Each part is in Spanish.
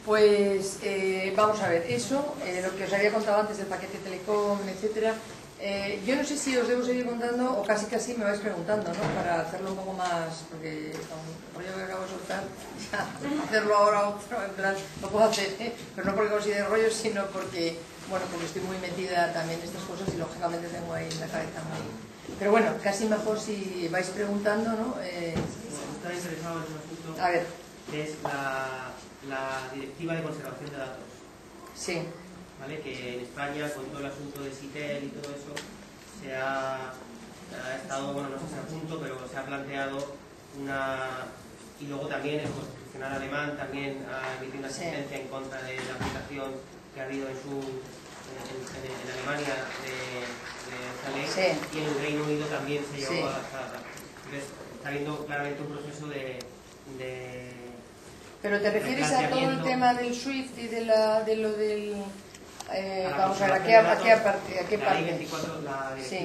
Pues vamos a ver, eso, lo que os había contado antes del paquete Telecom, etcétera. Yo no sé si os debo seguir contando o casi me vais preguntando, ¿no? Para hacerlo un poco más, porque con el rollo que acabo de soltar, ya, hacerlo ahora otro, en plan, lo puedo hacer, pero no porque considere rollo, sino porque, bueno, porque estoy muy metida también en estas cosas y lógicamente tengo ahí en la cabeza muy... Pero bueno, casi mejor si vais preguntando, ¿no? Estaba interesado en un asunto, a ver, que es la directiva de conservación de datos. sí. ¿Vale? Que en España, con todo el asunto de SITEL y todo eso, se ha estado, bueno, no sé si a punto, pero se ha planteado una... Y luego también el Constitucional alemán también ha emitido una sentencia en contra de la aplicación que ha habido en Alemania de esta ley, y en el Reino Unido también se llevó hasta... Entonces, está habiendo claramente un proceso de ¿Pero te refieres a todo el tema del SWIFT y de lo del... vamos a ver, ¿a qué parte? La directiva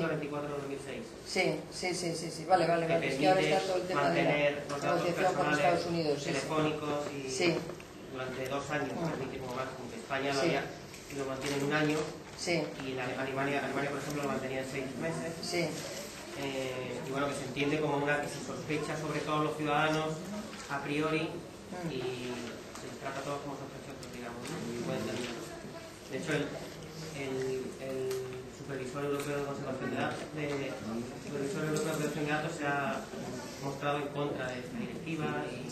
24/2006. Sí, vale. Es que ahora está todo el tema de la negociación con Estados Unidos. Telefónicos y durante 2 años, permite como máximo. España lo mantiene en 1 año y Alemania, por ejemplo, lo mantenía en 6 meses. Y bueno, que se entiende como una que se sospecha sobre todos los ciudadanos a priori y se les trata a todos como sospechosos, digamos, ¿no? De hecho, el Supervisor Europeo de Conservación de Datos se ha mostrado en contra de esta directiva y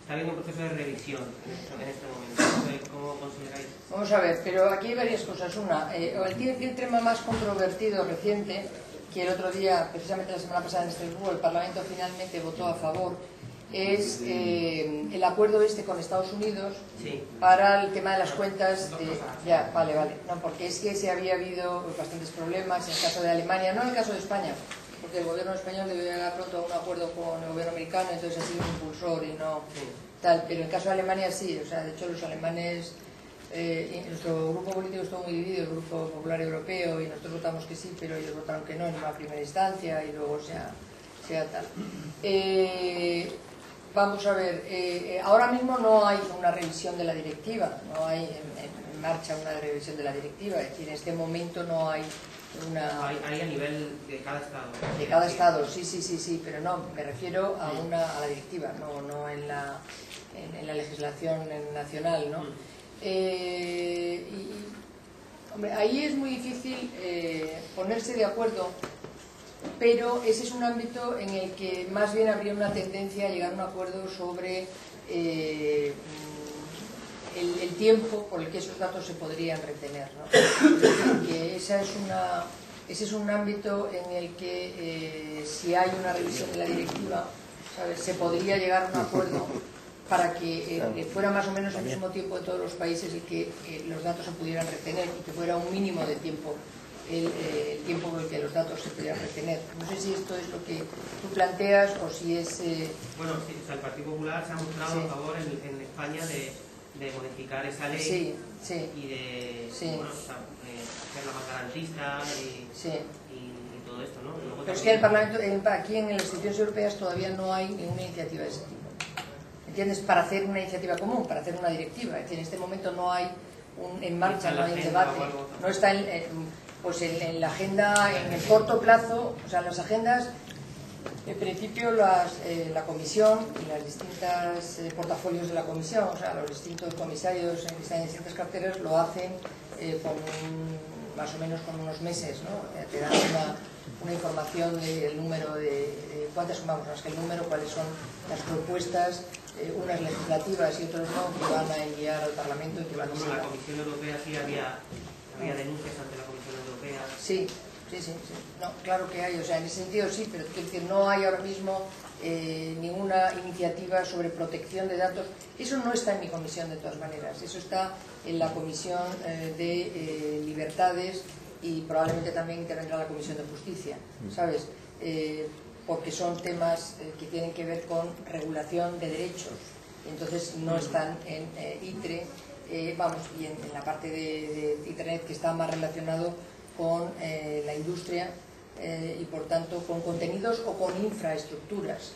está habiendo un proceso de revisión en este momento. ¿Cómo consideráis? Vamos a ver, pero aquí hay varias cosas. Una, el tema más controvertido reciente, que el otro día, precisamente la semana pasada en Estrasburgo, el Parlamento finalmente votó a favor, es el acuerdo con Estados Unidos para el tema de las cuentas de... Ya, vale. No, porque es que había habido bastantes problemas en el caso de Alemania, no en el caso de España, porque el gobierno español debió llegar pronto a un acuerdo con el gobierno americano, entonces ha sido un impulsor y no tal, pero en el caso de Alemania sí, o sea, de hecho los alemanes... nuestro grupo político estuvo muy dividido, el Grupo Popular Europeo, y nosotros votamos que sí, pero ellos votaron que no en una primera instancia y luego sea tal. Vamos a ver, ahora mismo no hay una revisión de la directiva, no hay en marcha una revisión de la directiva, es decir, en este momento no hay una... Hay a nivel de cada estado. De cada estado, sí, pero no, me refiero a la directiva, no en la legislación nacional, ¿no? Hombre, ahí es muy difícil ponerse de acuerdo, pero ese es un ámbito en el que más bien habría una tendencia a llegar a un acuerdo sobre el tiempo por el que esos datos se podrían retener, ¿no? Que ese es un ámbito en el que si hay una revisión de la directiva, ¿sabes?, se podría llegar a un acuerdo para que fuera más o menos al mismo tiempo en todos los países y que los datos se pudieran retener y que fuera un mínimo de tiempo el tiempo en el que los datos se pudieran retener. No sé si esto es lo que tú planteas o si es... Bueno, sí, o sea, el Partido Popular se ha mostrado a favor en España de modificar esa ley y de bueno, hacerla más garantista y todo esto, ¿no? Luego pero es que el Parlamento, aquí en las instituciones europeas todavía no hay ninguna iniciativa de ese tipo. ¿Entiendes? Para hacer una iniciativa común, para hacer una directiva. Es decir, en este momento no hay en marcha, no hay un debate, no está en la agenda, en el corto plazo, o sea, las agendas, en principio la comisión y las distintas portafolios de la comisión, o sea, los distintos comisarios que están en distintas carteras lo hacen más o menos con unos meses, ¿no? Te dan una información del número de cuántas son, que el número, cuáles son las propuestas, unas legislativas y otras no, que van a enviar al Parlamento y que van a ser... la Comisión Europea sí había denuncias ante la Comisión Europea. Sí. No, claro que hay, o sea, en ese sentido sí, pero quiero decir, no hay ahora mismo ninguna iniciativa sobre protección de datos. Eso no está en mi comisión de todas maneras, eso está en la Comisión de Libertades y probablemente también intervendrá la Comisión de Justicia, ¿sabes? Porque son temas que tienen que ver con regulación de derechos, entonces no están en ITRE, y en la parte de Internet que está más relacionado con la industria y por tanto con contenidos o con infraestructuras.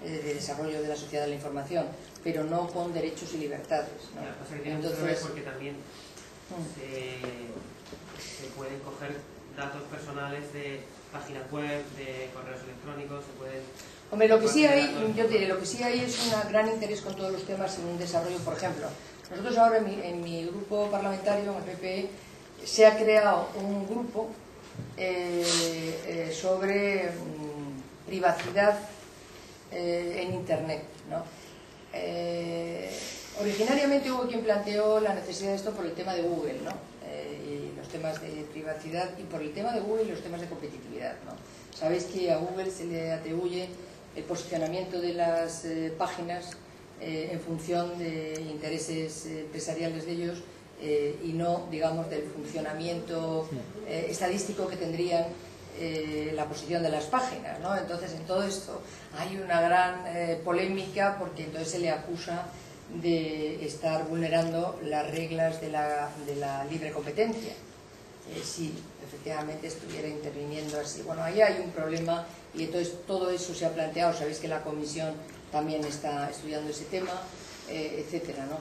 de desarrollo de la sociedad de la información, pero no con derechos y libertades, ¿no? Ya, pasa que tiene mucho que ver porque también se pueden coger datos personales de páginas web, de correos electrónicos, se pueden... Hombre, lo que sí hay, yo diré, lo que sí hay es un gran interés con todos los temas en un desarrollo. Por ejemplo, nosotros ahora en mi grupo parlamentario, en el PPE, se ha creado un grupo sobre privacidad en Internet, ¿no? Originariamente hubo quien planteó la necesidad de esto por el tema de Google, ¿no? Y los temas de privacidad, y por el tema de Google y los temas de competitividad, ¿no? Sabéis que a Google se le atribuye el posicionamiento de las páginas en función de intereses empresariales de ellos y no, digamos, del funcionamiento estadístico que tendrían la posición de las páginas, ¿no? Entonces, en todo esto hay una gran polémica porque entonces se le acusa de estar vulnerando las reglas de la libre competencia. Si efectivamente estuviera interviniendo así. Bueno, ahí hay un problema y entonces todo eso se ha planteado. Sabéis que la Comisión también está estudiando ese tema, etcétera, ¿no?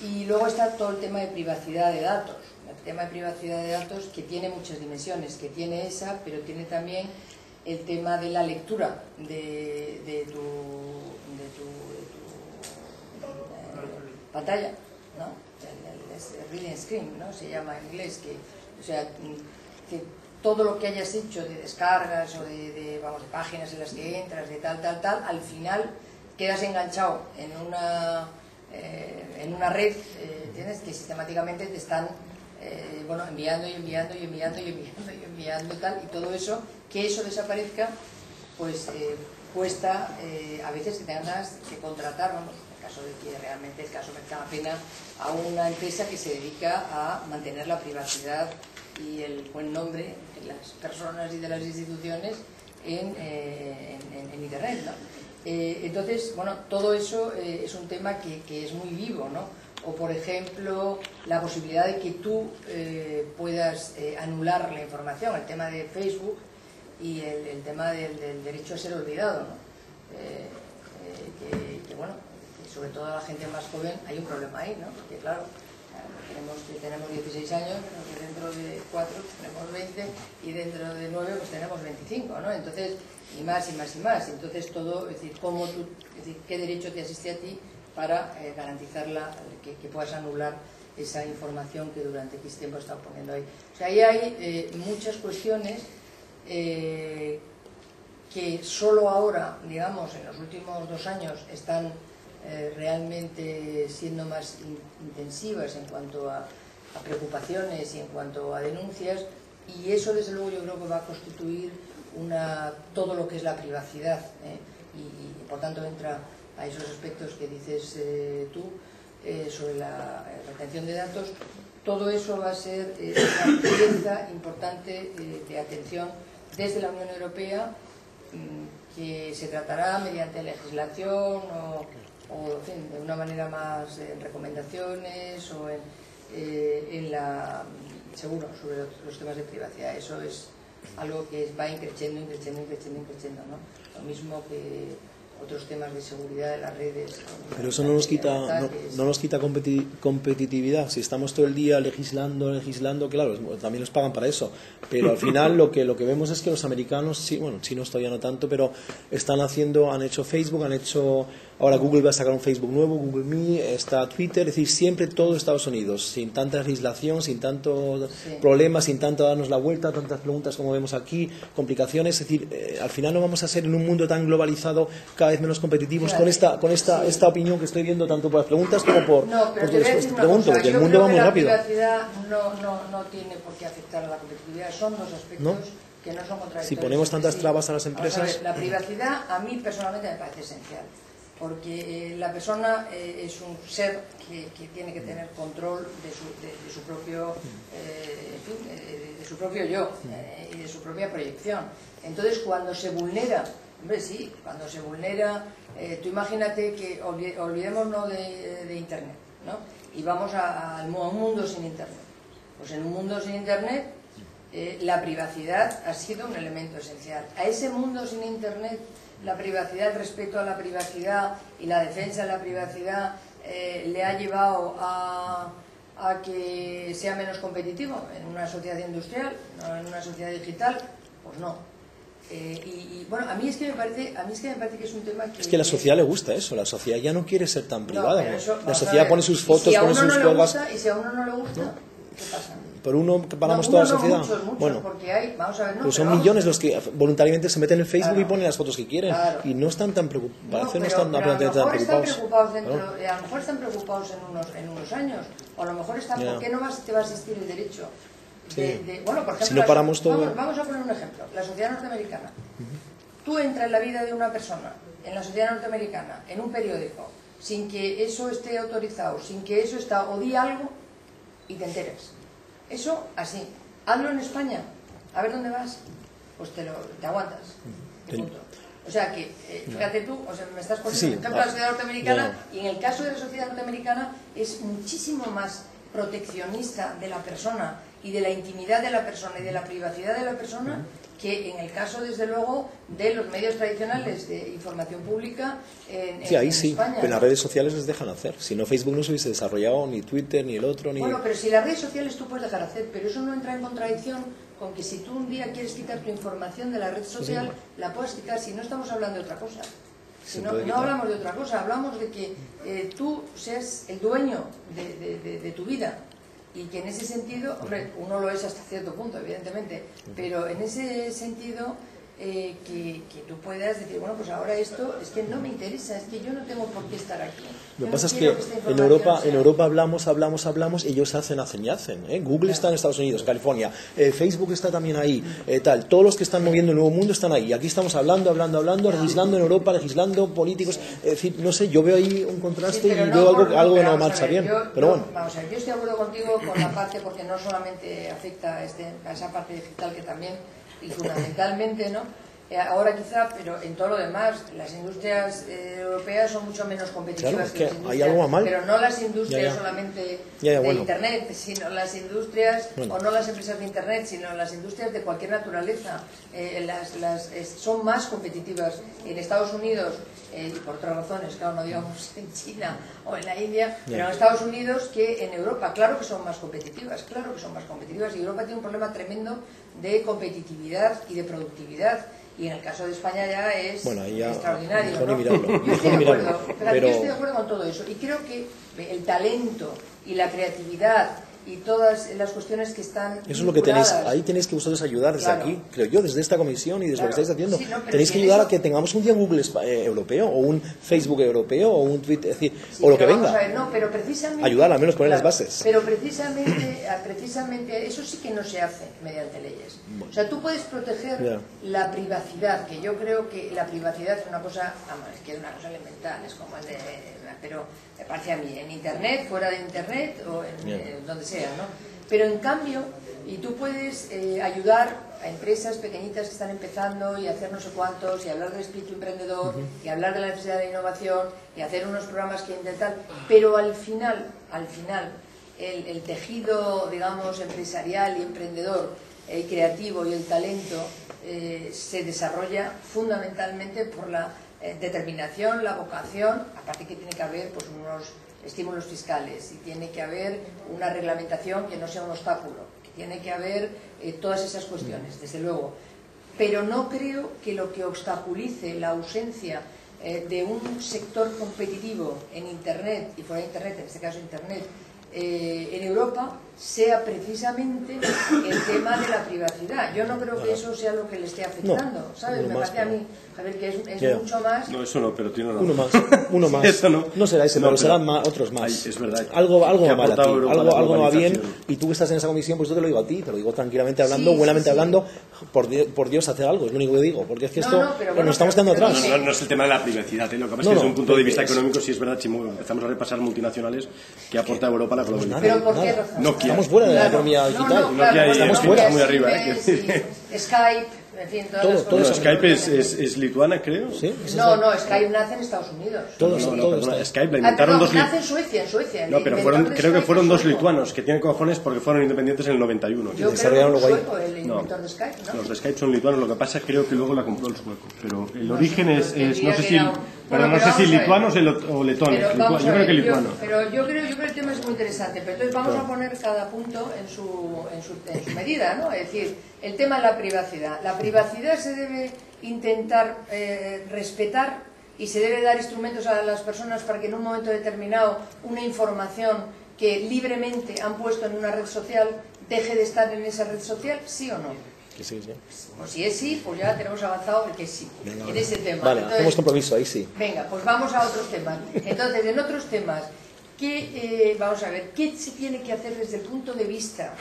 Y luego está todo el tema de privacidad de datos. El tema de privacidad de datos que tiene muchas dimensiones, que tiene esa, pero tiene también el tema de la lectura de tu pantalla, ¿no? El reading screen, ¿no? Se llama en inglés, o sea, que todo lo que hayas hecho de descargas o de páginas en las que entras, de tal, al final quedas enganchado en una red, ¿tienes? Que sistemáticamente te están enviando tal, y todo eso, que eso desaparezca, pues cuesta a veces que tengas que contratar, vamos, en caso de que realmente el caso merezca la pena, a una empresa que se dedica a mantener la privacidad y el buen nombre de las personas y de las instituciones en Internet, ¿no? Entonces, bueno, todo eso es un tema que es muy vivo, ¿no? O, por ejemplo, la posibilidad de que tú puedas anular la información, el tema de Facebook y el tema del derecho a ser olvidado, ¿no? Bueno, que sobre todo a la gente más joven hay un problema ahí, ¿no? Porque, claro, tenemos 16 años, pero que dentro de 4 tenemos 20 y dentro de 9 pues tenemos 25, ¿no? Entonces, y más. Entonces todo, es decir, qué derecho te asiste a ti para garantizar que puedas anular esa información que durante X tiempo está poniendo ahí. O sea, ahí hay muchas cuestiones que solo ahora, digamos, en los últimos 2 años están realmente siendo más intensivas en cuanto a preocupaciones y en cuanto a denuncias, y eso desde luego yo creo que va a constituir todo lo que es la privacidad, y por tanto entra a esos aspectos que dices tú sobre la retención de datos. Todo eso va a ser una pieza importante de atención desde la Unión Europea, que se tratará mediante legislación o en fin, de una manera más en recomendaciones o seguro, sobre los temas de privacidad. Eso es algo que va creciendo, ¿no? Lo mismo que otros temas de seguridad de las redes. Pero eso no nos quita competitividad. Si estamos todo el día legislando, claro, también nos pagan para eso. Pero al final lo que vemos es que los americanos, sí, bueno, chinos todavía no tanto, pero han hecho Facebook, ahora Google va a sacar un Facebook nuevo, Google Me, está Twitter, es decir, siempre todo Estados Unidos, sin tanta legislación, sin tantos problemas, sin tanto darnos la vuelta, tantas preguntas como vemos aquí, complicaciones. Es decir, al final no vamos a ser en un mundo tan globalizado, cada vez menos competitivos, claro, con esta opinión que estoy viendo tanto por las preguntas como por después te pregunto, porque el mundo va muy rápido. La privacidad no tiene por qué afectar a la competitividad, son dos aspectos que no son contradictorios. Si ponemos tantas trabas a las empresas... la privacidad a mí personalmente me parece esencial, porque la persona es un ser que tiene que tener control de su propio de su propio yo y de su propia proyección. Entonces, cuando se vulnera, cuando se vulnera, tú imagínate que olvidémonos de Internet, ¿no? Y vamos a un mundo sin Internet. Pues en un mundo sin Internet, la privacidad ha sido un elemento esencial. A ese mundo sin Internet, la privacidad, el respeto a la privacidad y la defensa de la privacidad le ha llevado a que sea menos competitivo en una sociedad industrial, no en una sociedad digital, pues no. Y bueno, a mí es que me parece que es un tema que... Es que a la sociedad le gusta eso, la sociedad ya no quiere ser tan privada. No, eso, la sociedad pone sus fotos, pone sus juegos... Y si a uno no le gusta, ¿no? ¿Qué pasa? Por uno que paramos toda la sociedad. Muchos, bueno, porque hay, vamos a ver, pues son millones los que voluntariamente se meten en Facebook y ponen las fotos que quieren. Claro. Y no están tan preocupados. No, están a lo mejor están preocupados dentro, a lo mejor están preocupados en unos años. O a lo mejor están, ¿por qué no te va a existir el derecho? Bueno, por ejemplo, si no paramos todo... vamos a poner un ejemplo. La sociedad norteamericana. Tú entras en la vida de una persona, en la sociedad norteamericana, en un periódico, sin que eso esté autorizado, sin que eso está, o di algo y te enteras. Eso así. Hazlo en España. A ver dónde vas. Pues te aguantas. Punto. O sea que, fíjate tú, o sea, me estás poniendo el ejemplo de la sociedad norteamericana, y en el caso de la sociedad norteamericana es muchísimo más proteccionista de la persona y de la intimidad de la persona y de la privacidad de la persona que en el caso, desde luego, de los medios tradicionales de información pública ahí en sí, España. pero en las redes sociales les dejan hacer. Si no, Facebook no se hubiese desarrollado, ni Twitter, ni el otro, ni... Bueno, pero si las redes sociales tú puedes dejar hacer, pero eso no entra en contradicción con que si tú un día quieres quitar tu información de la red social, la puedes quitar, si no estamos hablando de otra cosa. Si no hablamos de otra cosa, hablamos de que tú seas el dueño de tu vida. Y que en ese sentido, hombre, uno lo es hasta cierto punto, evidentemente, pero en ese sentido que tú puedas decir, bueno, pues ahora esto es que no me interesa, es que yo no tengo por qué estar aquí. Lo que pasa es que en Europa hablamos, ellos hacen y hacen. Google está en Estados Unidos, en California, Facebook está también ahí, todos los que están moviendo el nuevo mundo están ahí. Y aquí estamos hablando, legislando en Europa, legislando políticos. Es decir, no sé, yo veo ahí un contraste y veo algo que no marcha bien. Pero bueno. Vamos a ver, yo estoy de acuerdo contigo con la parte, porque no solamente afecta a esa parte digital que también, y fundamentalmente, ¿no? Ahora quizá, pero en todo lo demás, las industrias europeas son mucho menos competitivas que las industrias, hay algo mal. Pero no las industrias solamente de Internet, sino las industrias, o no las empresas de Internet, sino las industrias de cualquier naturaleza. Son más competitivas en Estados Unidos, y por otras razones, claro, no digamos en China o en la India, pero en Estados Unidos que en Europa. Claro que son más competitivas, y Europa tiene un problema tremendo de competitividad y de productividad. Y en el caso de España ya es extraordinario. Yo estoy de acuerdo con todo eso. Y creo que el talento y la creatividad y todas las cuestiones que están eso es lo que tenéis, ahí tenéis que vosotros ayudar desde aquí, creo yo, desde esta comisión y desde lo que estáis haciendo. Tenéis que ayudar a que tengamos un día Google europeo, o un Facebook europeo, o un Twitter, es decir, o lo que venga. Pero precisamente, ayudar, al menos poner las bases. Pero precisamente eso sí que no se hace mediante leyes. O sea, tú puedes proteger la privacidad, que yo creo que la privacidad es una cosa, que es una cosa elemental, es como pero me parece a mí, en Internet, fuera de Internet, o en donde sea, ¿no? Pero en cambio, y tú puedes ayudar a empresas pequeñitas que están empezando y hacer no sé cuántos, y hablar del espíritu emprendedor, y hablar de la necesidad de innovación, y hacer unos programas que intentan, pero al final, el tejido, digamos, empresarial y emprendedor, creativo y el talento se desarrolla fundamentalmente por la determinación, la vocación, aparte que tiene que haber pues unos estímulos fiscales y tiene que haber una reglamentación que no sea un obstáculo, que tiene que haber todas esas cuestiones, desde luego. Pero no creo que lo que obstaculice la ausencia de un sector competitivo en Internet y fuera de Internet, en este caso Internet, en Europa, sea precisamente el tema de la privacidad. Yo no creo que eso sea lo que le esté afectando, ¿sabes? Me parece a mí, Javier, que es mucho más... No, eso no, pero tiene uno más. Eso no. No será ese, pero serán otros más. Es verdad. Algo va mal aquí, algo no va bien, y tú que estás en esa comisión, pues yo te lo digo a ti, te lo digo tranquilamente hablando, buenamente hablando, por Dios, hacer algo, es lo único que digo, porque es que esto nos estamos quedando atrás. No es el tema de la privacidad, lo que pasa es que desde un punto de vista económico sí es verdad, si empezamos a repasar multinacionales que aporta a Europa la globalización. ¿Pero por qué razón? Estamos fuera de la economía digital. Estamos fuera, estamos fuera, muy arriba. Skype, en fin, todas las cosas. Bueno, Skype es lituana, creo. ¿Sí? No, Skype nace en Estados Unidos. Skype la inventaron dos nace en Suecia. No, pero creo que fueron dos lituanos que tienen cojones porque fueron independientes en el 91. Yo creo que sueco, el inventor de Skype, ¿no? Los de Skype son lituanos, lo que pasa es que creo que luego la compró el sueco. Pero el origen es no sé si lituanos o letones. Yo creo que lituano. Pero yo creo que el tema es muy interesante. Pero entonces vamos a poner cada punto en su medida, ¿no? Es decir, el tema de la privacidad. La privacidad se debe intentar respetar y se debe dar instrumentos a las personas para que en un momento determinado una información que libremente han puesto en una red social deje de estar en esa red social, ¿sí o no? Que sí. Pues si es sí, pues ya tenemos avanzado el que sí, en ese tema. Vale, entonces, hacemos compromiso, ahí sí. Venga, pues vamos a otros temas. Entonces, en otros temas, vamos a ver, ¿qué se tiene que hacer desde el punto de vista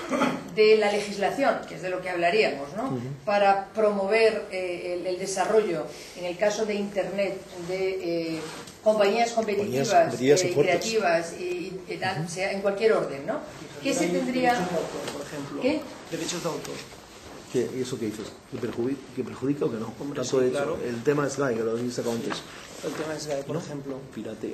de la legislación, que es de lo que hablaríamos, ¿no? Para promover el desarrollo, en el caso de Internet, de compañías competitivas, creativas y tal, sea en cualquier orden, ¿no? ¿Qué se tendría? Derechos de autor, por ejemplo. ¿Qué? Derechos de autor. ¿Y eso qué dices? ¿Que perjudica o que no? Hombre, sí, claro. El tema es Sky, que lo dijiste antes. El tema es Sky, por ejemplo.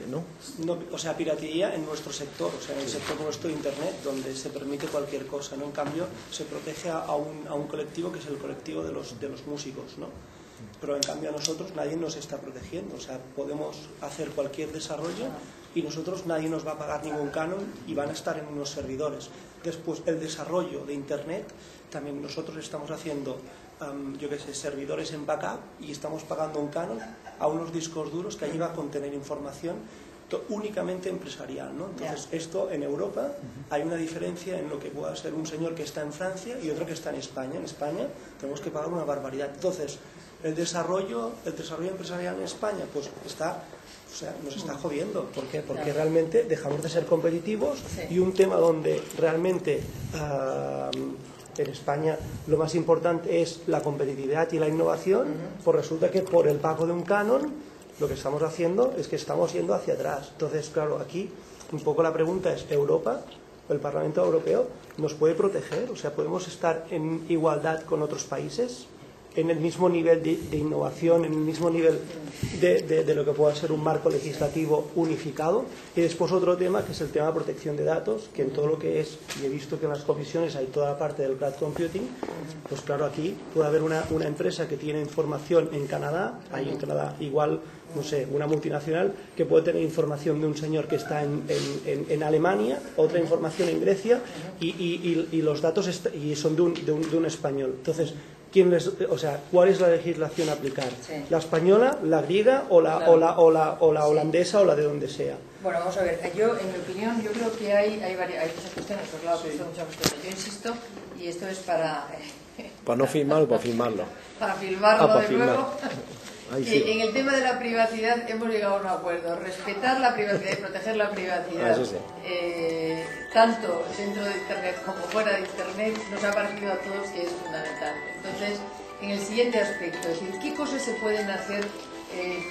¿No? O sea, piratería en nuestro sector, o sea, en el sector nuestro de Internet, donde se permite cualquier cosa, ¿no? En cambio, se protege a un colectivo que es el colectivo de los músicos, ¿no? Pero en cambio a nosotros nadie nos está protegiendo, o sea, podemos hacer cualquier desarrollo y nosotros nadie nos va a pagar ningún canon y van a estar en unos servidores. Después, el desarrollo de Internet, también nosotros estamos haciendo, servidores en backup y estamos pagando un canon a unos discos duros que allí va a contener información únicamente empresarial, ¿no? Entonces, esto en Europa hay una diferencia en lo que pueda ser un señor que está en Francia y otro que está en España. En España tenemos que pagar una barbaridad. Entonces, el desarrollo empresarial en España, pues nos está jodiendo. ¿Por qué? Porque realmente dejamos de ser competitivos y un tema donde realmente en España lo más importante es la competitividad y la innovación, pues resulta que por el pago de un canon lo que estamos haciendo es que estamos yendo hacia atrás. Entonces, claro, aquí un poco la pregunta es, ¿Europa, el Parlamento Europeo, nos puede proteger? O sea, ¿podemos estar en igualdad con otros países? En el mismo nivel de innovación, en el mismo nivel de lo que pueda ser un marco legislativo unificado. Y después otro tema, que es el tema de protección de datos, que en todo lo que es, y he visto que en las comisiones hay toda la parte del cloud computing, pues claro, aquí puede haber una empresa que tiene información en Canadá, hay en Canadá igual, no sé, una multinacional que puede tener información de un señor que está en Alemania, otra información en Grecia, y los datos son de un español. Entonces, ¿cuál es la legislación a aplicar? Sí. ¿La española, la griega o la holandesa o la de donde sea? Bueno, vamos a ver, en mi opinión, yo creo que hay muchas cuestiones, pues claro, muchas cuestiones. Yo insisto, y esto es para... ¿Para no filmar o para filmarlo? Para filmarlo, para de filmar. nuevo. Sí. En el tema de la privacidad hemos llegado a un acuerdo. Respetar la privacidad y proteger la privacidad, sí. tanto dentro de Internet como fuera de Internet, nos ha parecido a todos que es fundamental. Entonces, en el siguiente aspecto, es decir, ¿qué cosas se pueden hacer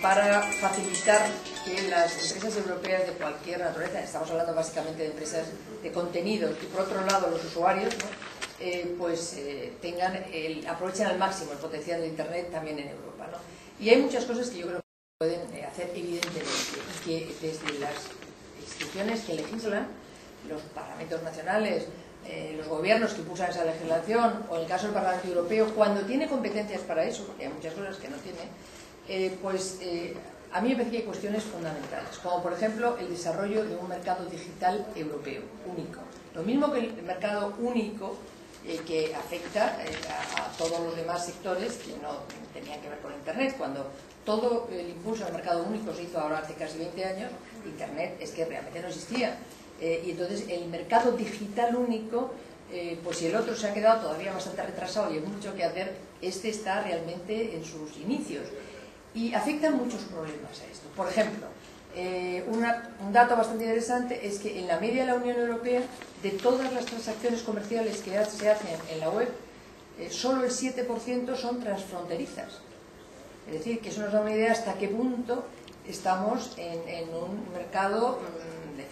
para facilitar que las empresas europeas de cualquier naturaleza, estamos hablando básicamente de empresas de contenidos, y por otro lado los usuarios, ¿no? Aprovechen al máximo el potencial de Internet también en Europa, ¿no? Y hay muchas cosas que yo creo que pueden hacer evidentemente, y que desde las instituciones que legislan, los parlamentos nacionales, los gobiernos que impulsan esa legislación, o en el caso del Parlamento Europeo, cuando tiene competencias para eso, porque hay muchas cosas que no tiene, a mí me parece que hay cuestiones fundamentales, como por ejemplo el desarrollo de un mercado digital europeo, único. Lo mismo que el mercado único que afecta a todos los demás sectores que no tenían que ver con Internet. Cuando todo el impulso al mercado único se hizo ahora hace casi 20 años, Internet es que realmente no existía. Y entonces el mercado digital único, pues si el otro se ha quedado todavía bastante retrasado y hay mucho que hacer, este está realmente en sus inicios. Y afectan muchos problemas a esto. Por ejemplo, un dato bastante interesante es que en la media de la Unión Europea, de todas las transacciones comerciales que se hacen en la web, solo el 7% son transfronterizas. Es decir, que eso nos da una idea hasta qué punto estamos en un mercado,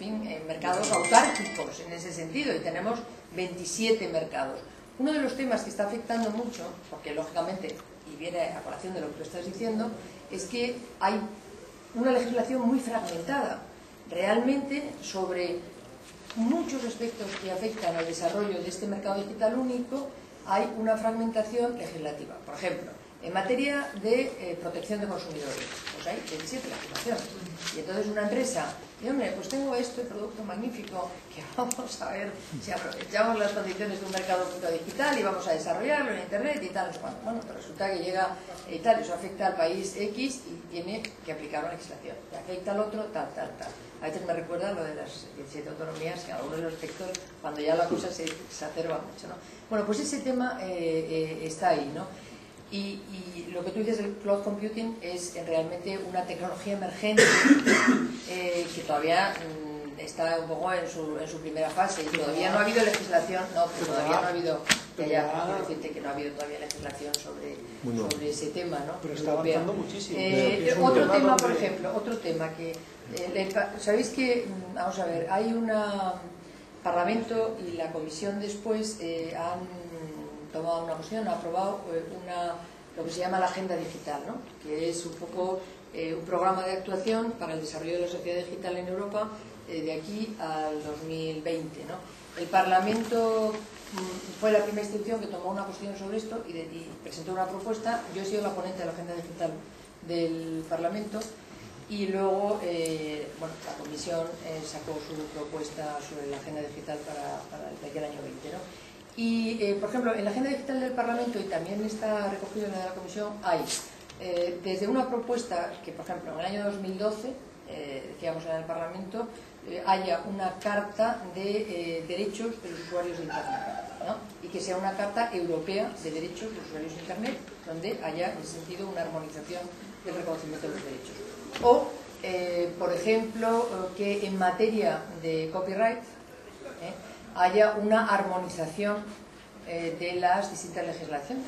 en mercados autárquicos en ese sentido, y tenemos 27 mercados. Uno de los temas que está afectando mucho, porque lógicamente y viene a colación de lo que tú estás diciendo, es que hay una legislación muy fragmentada, realmente sobre muchos aspectos que afectan al desarrollo de este mercado digital único. Hay una fragmentación legislativa. Por ejemplo, en materia de protección de consumidores, pues hay 17 legislaciones. Y entonces una empresa dice, hombre, pues tengo este producto magnífico que vamos a ver si aprovechamos las condiciones de un mercado digital y vamos a desarrollarlo en Internet y tal. Bueno, pues resulta que llega y tal, eso afecta al país X y tiene que aplicar una legislación. Que afecta al otro, tal. A veces me recuerda lo de las 17 autonomías, que en algunos de los aspectos, cuando ya la cosa se exacerba mucho, ¿no? Bueno, pues ese tema está ahí, ¿no? Y lo que tú dices del cloud computing es realmente una tecnología emergente que todavía está un poco en su primera fase y todavía no ha habido legislación, todavía no ha habido, quiero decirte que no ha habido todavía legislación sobre ese tema, ¿no? Pero está avanzando muchísimo. Otro tema, por ejemplo, otro tema que sabéis que, vamos a ver, hay una Parlamento y la Comisión después han tomado una posición, ha aprobado lo que se llama la Agenda Digital, ¿no? Que es un poco un programa de actuación para el desarrollo de la sociedad digital en Europa de aquí al 2020, ¿no? El Parlamento fue la primera institución que tomó una posición sobre esto y presentó una propuesta. Yo he sido la ponente de la Agenda Digital del Parlamento y luego la Comisión sacó su propuesta sobre la Agenda Digital para el año 20, ¿no? Y, por ejemplo, en la Agenda Digital del Parlamento, y también está recogido en la de la Comisión, hay desde una propuesta que, por ejemplo, en el año 2012, decíamos en el Parlamento, haya una carta de derechos de los usuarios de Internet, ¿no? Y que sea una carta europea de derechos de los usuarios de Internet, donde haya, en ese sentido, una armonización del reconocimiento de los derechos. O, por ejemplo, que en materia de copyright haya una armonización de las distintas legislaciones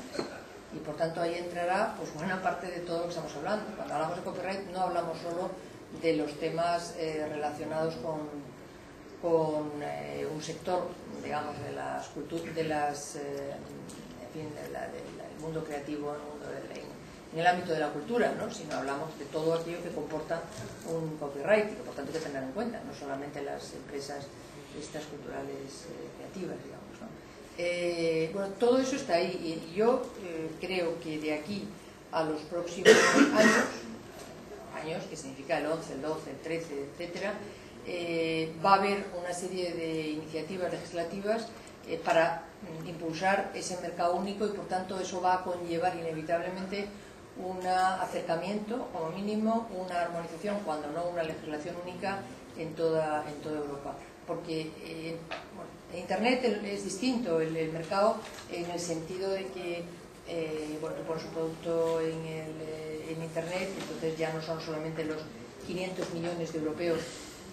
y por tanto ahí entrará pues buena parte de todo lo que estamos hablando. Cuando hablamos de copyright no hablamos solo de los temas relacionados con un sector, digamos, de las culturas, del mundo creativo, en el ámbito de la cultura, ¿no? Sino hablamos de todo aquello que comporta un copyright y que por tanto hay que tener en cuenta, no solamente las empresas estas culturales creativas, digamos, ¿no? Bueno, todo eso está ahí y yo creo que de aquí a los próximos años, que significa el 11, el 12, el 13, etcétera, va a haber una serie de iniciativas legislativas para impulsar ese mercado único y por tanto eso va a conllevar inevitablemente un acercamiento, como mínimo una armonización, cuando no una legislación única en toda Europa. Porque en Internet es distinto el mercado en el sentido de que tú pones un producto en Internet, entonces ya no son solamente los 500 millones de europeos,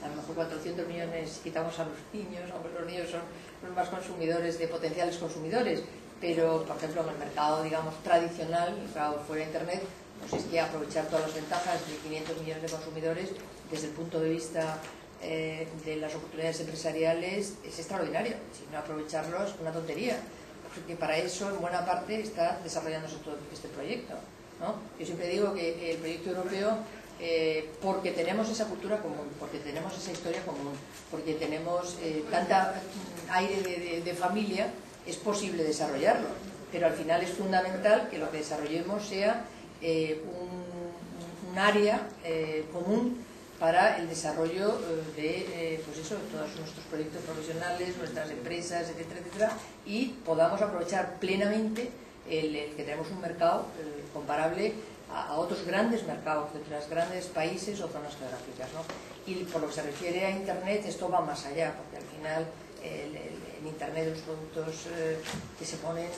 a lo mejor 400 millones quitamos a los niños, aunque los niños son los más consumidores de potenciales consumidores, pero por ejemplo en el mercado, digamos, tradicional, el mercado fuera de Internet, pues es que aprovechar todas las ventajas de 500 millones de consumidores desde el punto de vista de las oportunidades empresariales es extraordinario. Si no aprovecharlo es una tontería, porque para eso en buena parte está desarrollándose todo este proyecto, ¿no? Yo siempre digo que el proyecto europeo, porque tenemos esa cultura común, porque tenemos esa historia común, porque tenemos tanta aire de familia, es posible desarrollarlo, pero al final es fundamental que lo que desarrollemos sea un área común para el desarrollo de todos nuestros proyectos profesionales, nuestras empresas, etcétera, etcétera, y podamos aprovechar plenamente el que tenemos un mercado comparable a otros grandes mercados de otros grandes países o zonas geográficas, ¿no? Y por lo que se refiere a Internet, esto va más allá, porque al final en Internet los productos que se ponen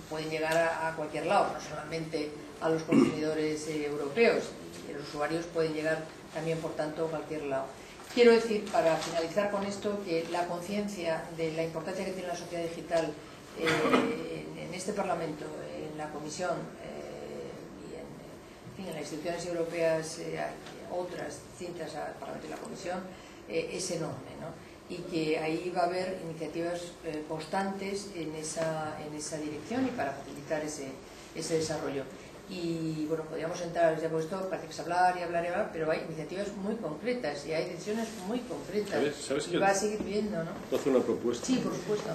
pueden llegar a cualquier lado, no solamente a los consumidores europeos, y los usuarios pueden llegar también, por tanto, a cualquier lado. Quiero decir, para finalizar con esto, que la conciencia de la importancia que tiene la sociedad digital en este Parlamento, en la Comisión y en las instituciones europeas, otras distintas al Parlamento y la Comisión, es enorme, ¿no? Y que ahí va a haber iniciativas constantes en esa dirección y para facilitar ese desarrollo. y bueno, podríamos entrar ya por esto, parece que es hablar y hablar y hablar, pero hay iniciativas muy concretas y hay decisiones muy concretas. ¿Sabes y va a seguir viendo, ¿no? Puedo hacer una propuesta. Sí, por supuesto.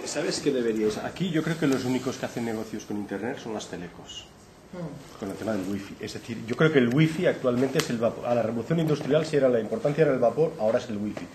¿Sabes qué deberíais? Aquí yo creo que los únicos que hacen negocios con Internet son las telecos. Con el tema del wifi. Es decir, yo creo que el wifi actualmente es el vapor. A la revolución industrial, si era la importancia era el vapor, ahora es el wifi.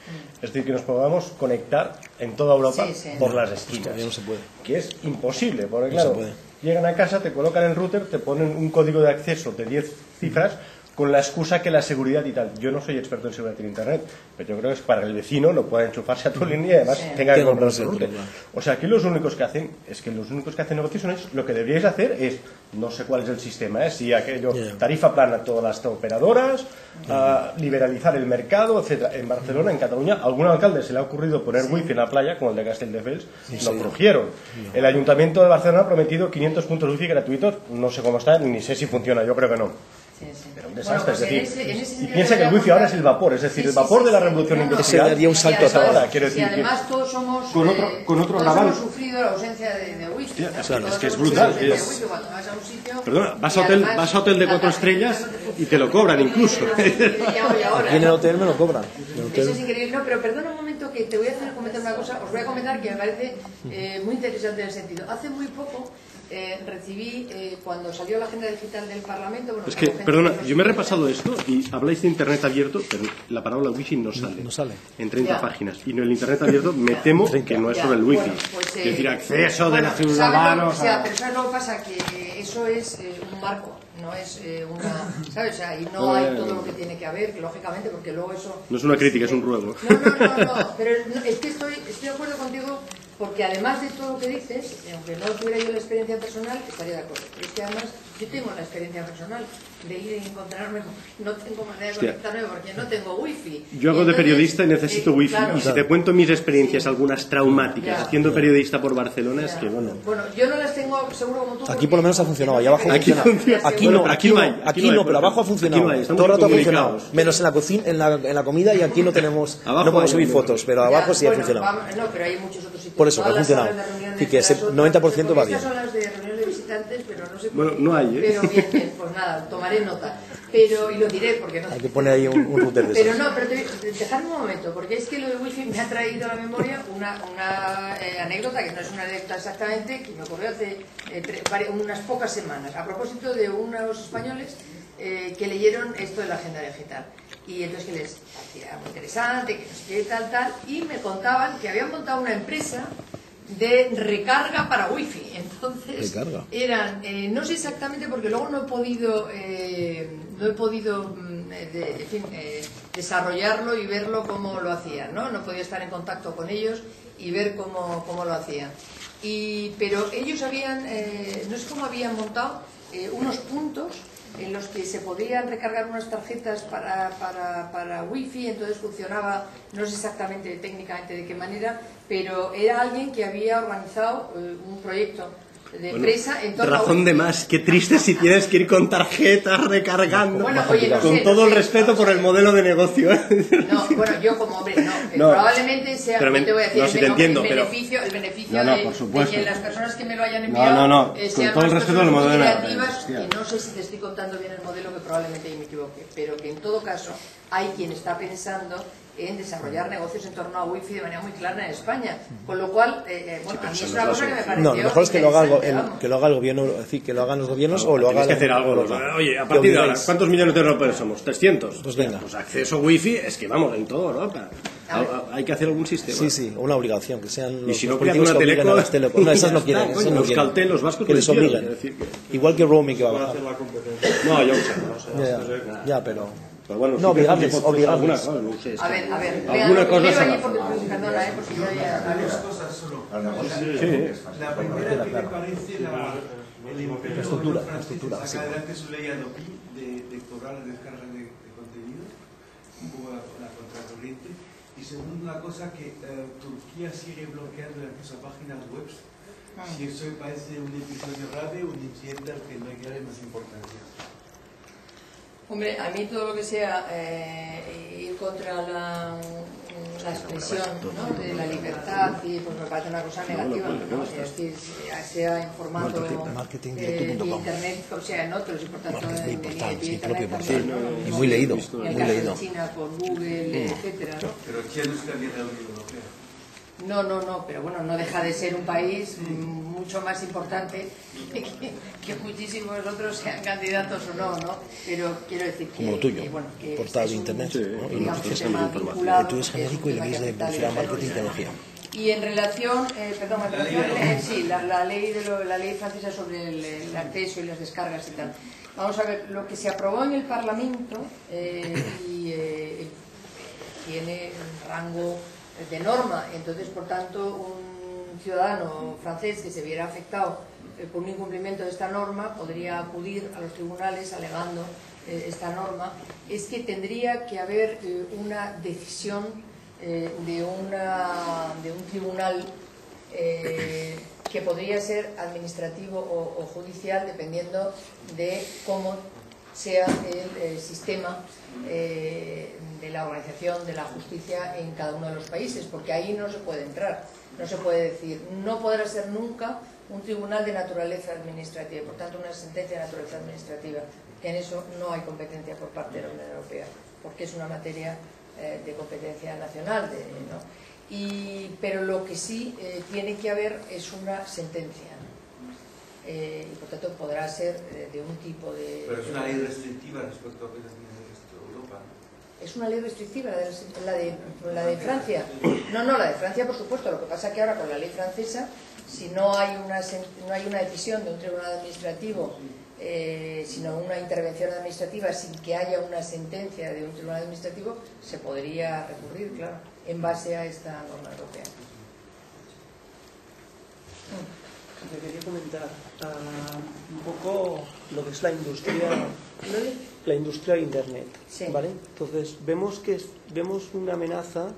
Es decir, que nos podamos conectar en toda Europa por las esquinas. No se puede. Que es imposible, porque No se claro, puede. llegan a casa, te colocan el router, te ponen un código de acceso de 10 cifras con la excusa que la seguridad y tal. Yo no soy experto en seguridad en Internet, pero yo creo que es para que el vecino no pueda enchufarse a tu línea y además tenga que comprarse el router. O sea, aquí los únicos que hacen negocios son ellos. Lo que deberíais hacer es, no sé cuál es el sistema, si aquello, tarifa plana a todas las operadoras, liberalizar el mercado, etcétera. En Barcelona, en Cataluña, a algún alcalde se le ha ocurrido poner wifi en la playa, como el de Castelldefels, lo produjeron. El Ayuntamiento de Barcelona ha prometido 500 puntos wifi gratuitos, no sé cómo está, ni sé si funciona, yo creo que no. Pero un desastre, Bueno, pues es decir, y piensa que el wifi ahora es el vapor, es decir, el vapor de la revolución industrial. Ese daría un salto hasta ahora, quiero decir. Y además todos somos, con otro todos agravante. hemos sufrido la ausencia de wifi. Hostia, ¿no? es que es Todos brutal. hemos sufrido la ausencia de wifi cuando vas a un sitio. Perdona, vas a hotel de 4 estrellas y te lo cobran incluso. Aquí en el hotel me lo cobran. Eso es increíble. No, pero perdona un momento que te voy a hacer comentar una cosa. Os voy a comentar que me parece muy interesante en el sentido. Hace muy poco recibí, cuando salió la agenda digital del Parlamento... Bueno, es que, perdona, yo me he repasado esto y habláis de Internet abierto, pero la palabra wifi no sale. No sale. En 30 páginas. Y en el Internet abierto me temo que no es sobre el wifi. Pues, es decir, acceso de los ciudadanos... Pero ¿sabes lo que pasa? Que eso es un marco, no es una... ¿Sabes? O sea, y no hay todo lo que tiene que haber, que lógicamente, porque luego eso... No es una crítica, es un ruego. No, pero es que estoy de acuerdo contigo. Porque además de todo lo que dices, aunque no tuviera yo la experiencia personal, estaría de acuerdo. Pero es que además yo tengo la experiencia personal de ir y encontrarme, no tengo manera de conectarme porque no tengo wifi. Yo hago de periodista y necesito wifi. Claro, y si te cuento mis experiencias, algunas traumáticas, haciendo periodista por Barcelona, es que bueno... Bueno, yo no las tengo seguro como tú. Aquí por lo menos ha funcionado, y abajo funciona. Aquí no, pero abajo ha funcionado. Todo el rato ha funcionado. Menos en la cocina, en la comida, y aquí no tenemos, no podemos subir fotos, pero abajo sí ha funcionado. No, pero hay muchos otros sitios. Por eso, que ha funcionado. Y que ese 90% va bien. Estas son las de reuniones de visitantes, pero no sé. Bueno, no hay, Pero bien, pues nada, tomaré nota. Pero, y lo diré porque no. Hay que poner ahí un router de Pero esos. no, pero dejadme un momento, porque es que lo del wifi me ha traído a la memoria una anécdota, que no es una anécdota exactamente, que me ocurrió hace unas pocas semanas, a propósito de unos españoles que leyeron esto de la agenda digital. Y entonces que les parecía muy interesante, que no sé qué, tal, y me contaban que habían montado una empresa de recarga para wifi. Entonces eran, no sé exactamente porque luego no he podido desarrollarlo y verlo cómo lo hacían, no he podido estar en contacto con ellos y ver cómo lo hacían, pero ellos habían, no sé cómo habían montado unos puntos en los que se podían recargar unas tarjetas para wifi. Entonces funcionaba, no sé exactamente técnicamente de qué manera, pero era alguien que había organizado un proyecto de empresa en torno razón de más, qué triste si tienes que ir con tarjetas recargando. Bueno, oye, con todo el respeto por el modelo de negocio. No, bueno, yo como hombre, probablemente sea, pero te voy a decir, no, si te entiendo, el beneficio por de que las personas que me lo hayan enviado sean con todo el respeto del modelo creativas, y no sé si te estoy contando bien el modelo, que probablemente me equivoque, pero que en todo caso hay quien está pensando en desarrollar negocios en torno a wifi de manera muy clara en España, con lo cual bueno, a mí es una cosa que me pareció lo mejor es que lo haga el gobierno, es decir, que lo hagan los gobiernos o lo hagan. Tienes que hacer algo. Oye, a partir de ahora, ¿cuántos millones de europeos somos? 300. Pues venga. Pues acceso wifi es que vamos en toda Europa. Hay que hacer algún sistema. Sí, una obligación, que sean los, y si no políticos una que obliguen a las teleco, no, esas no quieren, esas no quieren. Los vascos que les obliguen. Igual que roaming que va a bajar. No, ya, pero bueno, no, obligables. A ver, alguna cosa allí porque perdona, porque yo ya... Varias cosas solo. La primera que me parece la estructura. Saca adelante su ley ADOPI de cobrar la descarga de contenido, un poco la contracorriente. Y segundo, una cosa que Turquía sigue bloqueando el acceso a páginas web. Si eso me parece un episodio grave, un incidente al que no hay que darle más importancia. Hombre, a mí todo lo que sea ir contra la expresión, ¿no?, de la libertad y pues me parece una cosa negativa, ¿no? Es decir, sea en formato de internet, o sea en otros, y por tanto en internet también, ¿no? Y muy leído, en el caso de China por Google, etcétera, ¿no? Pero Chile es candidato a la Unión Europea. No, pero bueno, no deja de ser un país mucho más importante que muchísimos otros sean candidatos o no, ¿no? Pero quiero decir que... Como lo tuyo, bueno, que portal de internet, ¿no? Y noticias en información. Tú eres genérico y le veis de publicidad, marketing y tecnología. Y en relación, la ley francesa sobre el acceso y las descargas y tal. Vamos a ver, lo que se aprobó en el Parlamento tiene un rango de norma, entonces por tanto un ciudadano francés que se viera afectado por un incumplimiento de esta norma podría acudir a los tribunales alegando esta norma. Es que tendría que haber una decisión de un tribunal que podría ser administrativo o judicial dependiendo de cómo sea el sistema de la organización de la justicia en cada uno de los países, porque ahí no se puede entrar, no se puede decir, no podrá ser nunca un tribunal de naturaleza administrativa, por tanto una sentencia de naturaleza administrativa, que en eso no hay competencia por parte de la Unión Europea, porque es una materia de competencia nacional, ¿no? Pero lo que sí tiene que haber es una sentencia, ¿no? Y por tanto podrá ser de un tipo de... Pero es una ley restrictiva respecto a lo que tiene el resto de Europa. ¿Es una ley restrictiva la de Francia? No, la de Francia por supuesto. Lo que pasa es que ahora con la ley francesa, si no hay una decisión de un tribunal administrativo, sino una intervención administrativa sin que haya una sentencia de un tribunal administrativo, se podría recurrir, claro, en base a esta norma europea. Yo quería comentar un poco lo que es la industria de Internet, sí. ¿Vale? Entonces vemos una amenaza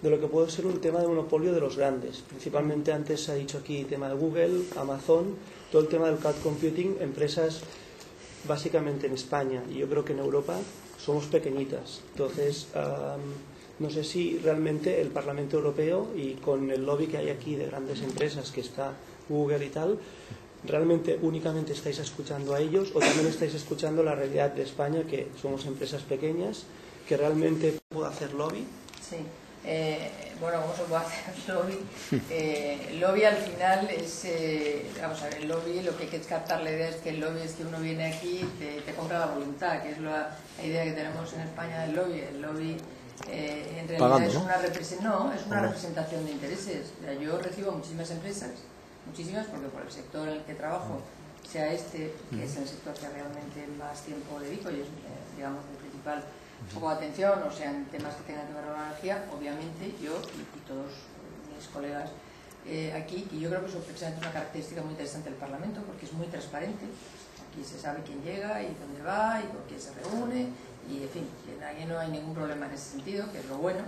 de lo que puede ser un tema de monopolio de los grandes. Principalmente antes se ha dicho aquí tema de Google, Amazon, todo el tema del cloud computing, empresas básicamente en España y yo creo que en Europa somos pequeñitas. Entonces no sé si realmente el Parlamento Europeo y con el lobby que hay aquí de grandes empresas que está Google y tal, ¿realmente únicamente estáis escuchando a ellos o también estáis escuchando la realidad de España, que somos empresas pequeñas, que realmente puede hacer lobby? Sí. Bueno, ¿cómo se puede hacer lobby? Lobby al final es, vamos a ver, el lobby, lo que hay que captar la idea es que el lobby es que uno viene aquí y te compra la voluntad, que es la idea que tenemos en España del lobby. El lobby en realidad pagando, es ¿no? una representación de intereses. O sea, yo recibo muchísimas empresas, muchísimas, porque por el sector en el que trabajo, sea este, que es el sector que realmente más tiempo dedico y es, digamos, el principal poco de atención, o sea, en temas que tengan que ver con la energía, obviamente yo y todos mis colegas aquí, y yo creo que eso es precisamente una característica muy interesante del Parlamento, porque es muy transparente. Aquí se sabe quién llega y dónde va y con quién se reúne, y en fin, ahí no hay ningún problema en ese sentido, que es lo bueno.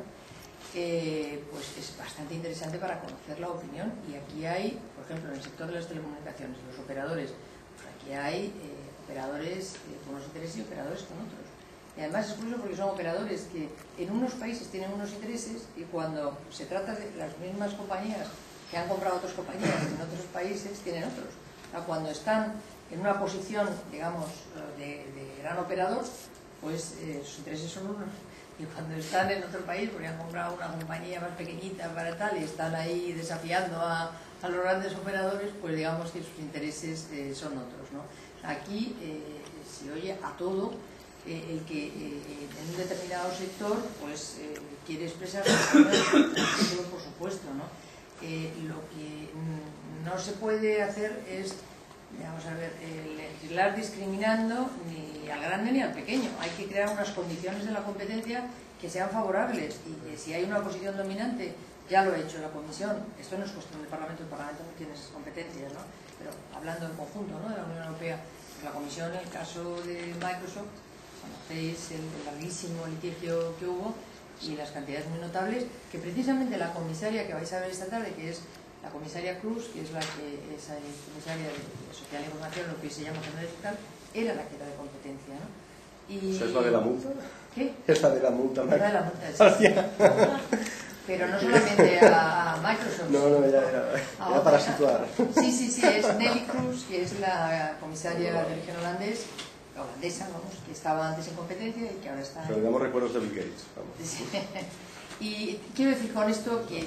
Pues es bastante interesante para conocer la opinión, y aquí hay, por ejemplo, en el sector de las telecomunicaciones, los operadores, pues aquí hay operadores con unos intereses y operadores con otros. Y además es curioso porque son operadores que en unos países tienen unos intereses y cuando se trata de las mismas compañías que han comprado otras compañías en otros países tienen otros. O sea, cuando están en una posición, digamos, de gran operador, pues sus intereses son unos. Y cuando están en otro país, porque han comprado una compañía más pequeñita para tal y están ahí desafiando a los grandes operadores, pues digamos que sus intereses son otros, ¿no? Aquí se oye a todo el que en un determinado sector pues quiere expresar su opinión, eso por supuesto, ¿no? Lo que no se puede hacer es, vamos a ver, legislar discriminando ni al grande ni al pequeño. Hay que crear unas condiciones de la competencia que sean favorables, y que si hay una posición dominante, ya lo ha hecho la Comisión, esto no es cuestión del Parlamento, el Parlamento no tiene esas competencias, ¿no? Pero hablando en conjunto, ¿no?, de la Unión Europea, la Comisión, en el caso de Microsoft, conocéis el larguísimo litigio que hubo y las cantidades muy notables, que precisamente la comisaria que vais a ver esta tarde, que es la comisaria Cruz, que es la que es comisaria de Social e Información, lo que se llama Agenda Digital, era la que era de competencia, ¿no? Y... ¿Esa es la de la multa? ¿Qué? Esa de la multa, la de la multa, sí. Pero no solamente a Microsoft, No, era para situar. Sí, es Nelly Kroes, que es la comisaria de origen holandesa, vamos, que estaba antes en competencia y que ahora está... Pero le damos recuerdos de Bill Gates, vamos. Sí. Y quiero decir con esto que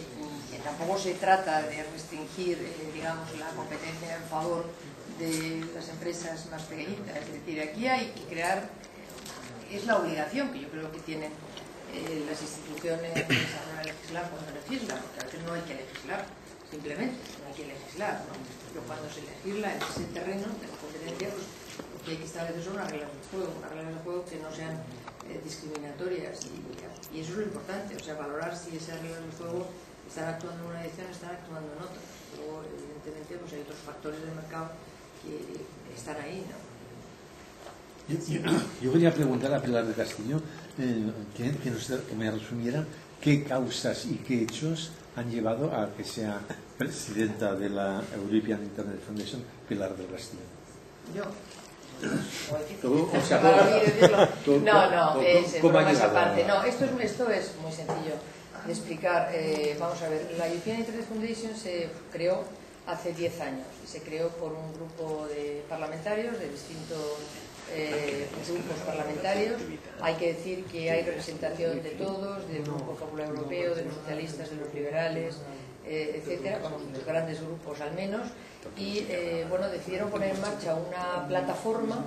tampoco se trata de restringir, digamos, la competencia en favor de las empresas más pequeñitas. Es decir, aquí hay que crear, es la obligación que yo creo que tienen las instituciones a la hora de legislar cuando legislan, porque a veces no hay que legislar, simplemente no hay que legislar, ¿no? Pero cuando se legisla en ese terreno de la competencia, pues lo que hay que establecer son unas reglas de juego que no sean discriminatorias y eso es lo importante, o sea, valorar si esas reglas de juego están actuando en una dirección, están actuando en otra. Luego, evidentemente, pues hay otros factores del mercado que están ahí, ¿no? Yo quería preguntar a Pilar del Castillo que me resumiera qué causas y qué hechos han llevado a que sea presidenta de la European Internet Foundation Pilar del Castillo. Yo. O sea, no, es bromas aparte. No, esto es muy sencillo de explicar. Vamos a ver, la European Internet Foundation se creó hace 10 años y se creó por un grupo de parlamentarios de distintos grupos parlamentarios. Hay que decir que hay representación de todos, del Grupo Popular Europeo, de los socialistas, de los liberales, etcétera, con los grandes grupos al menos, y bueno, decidieron poner en marcha una plataforma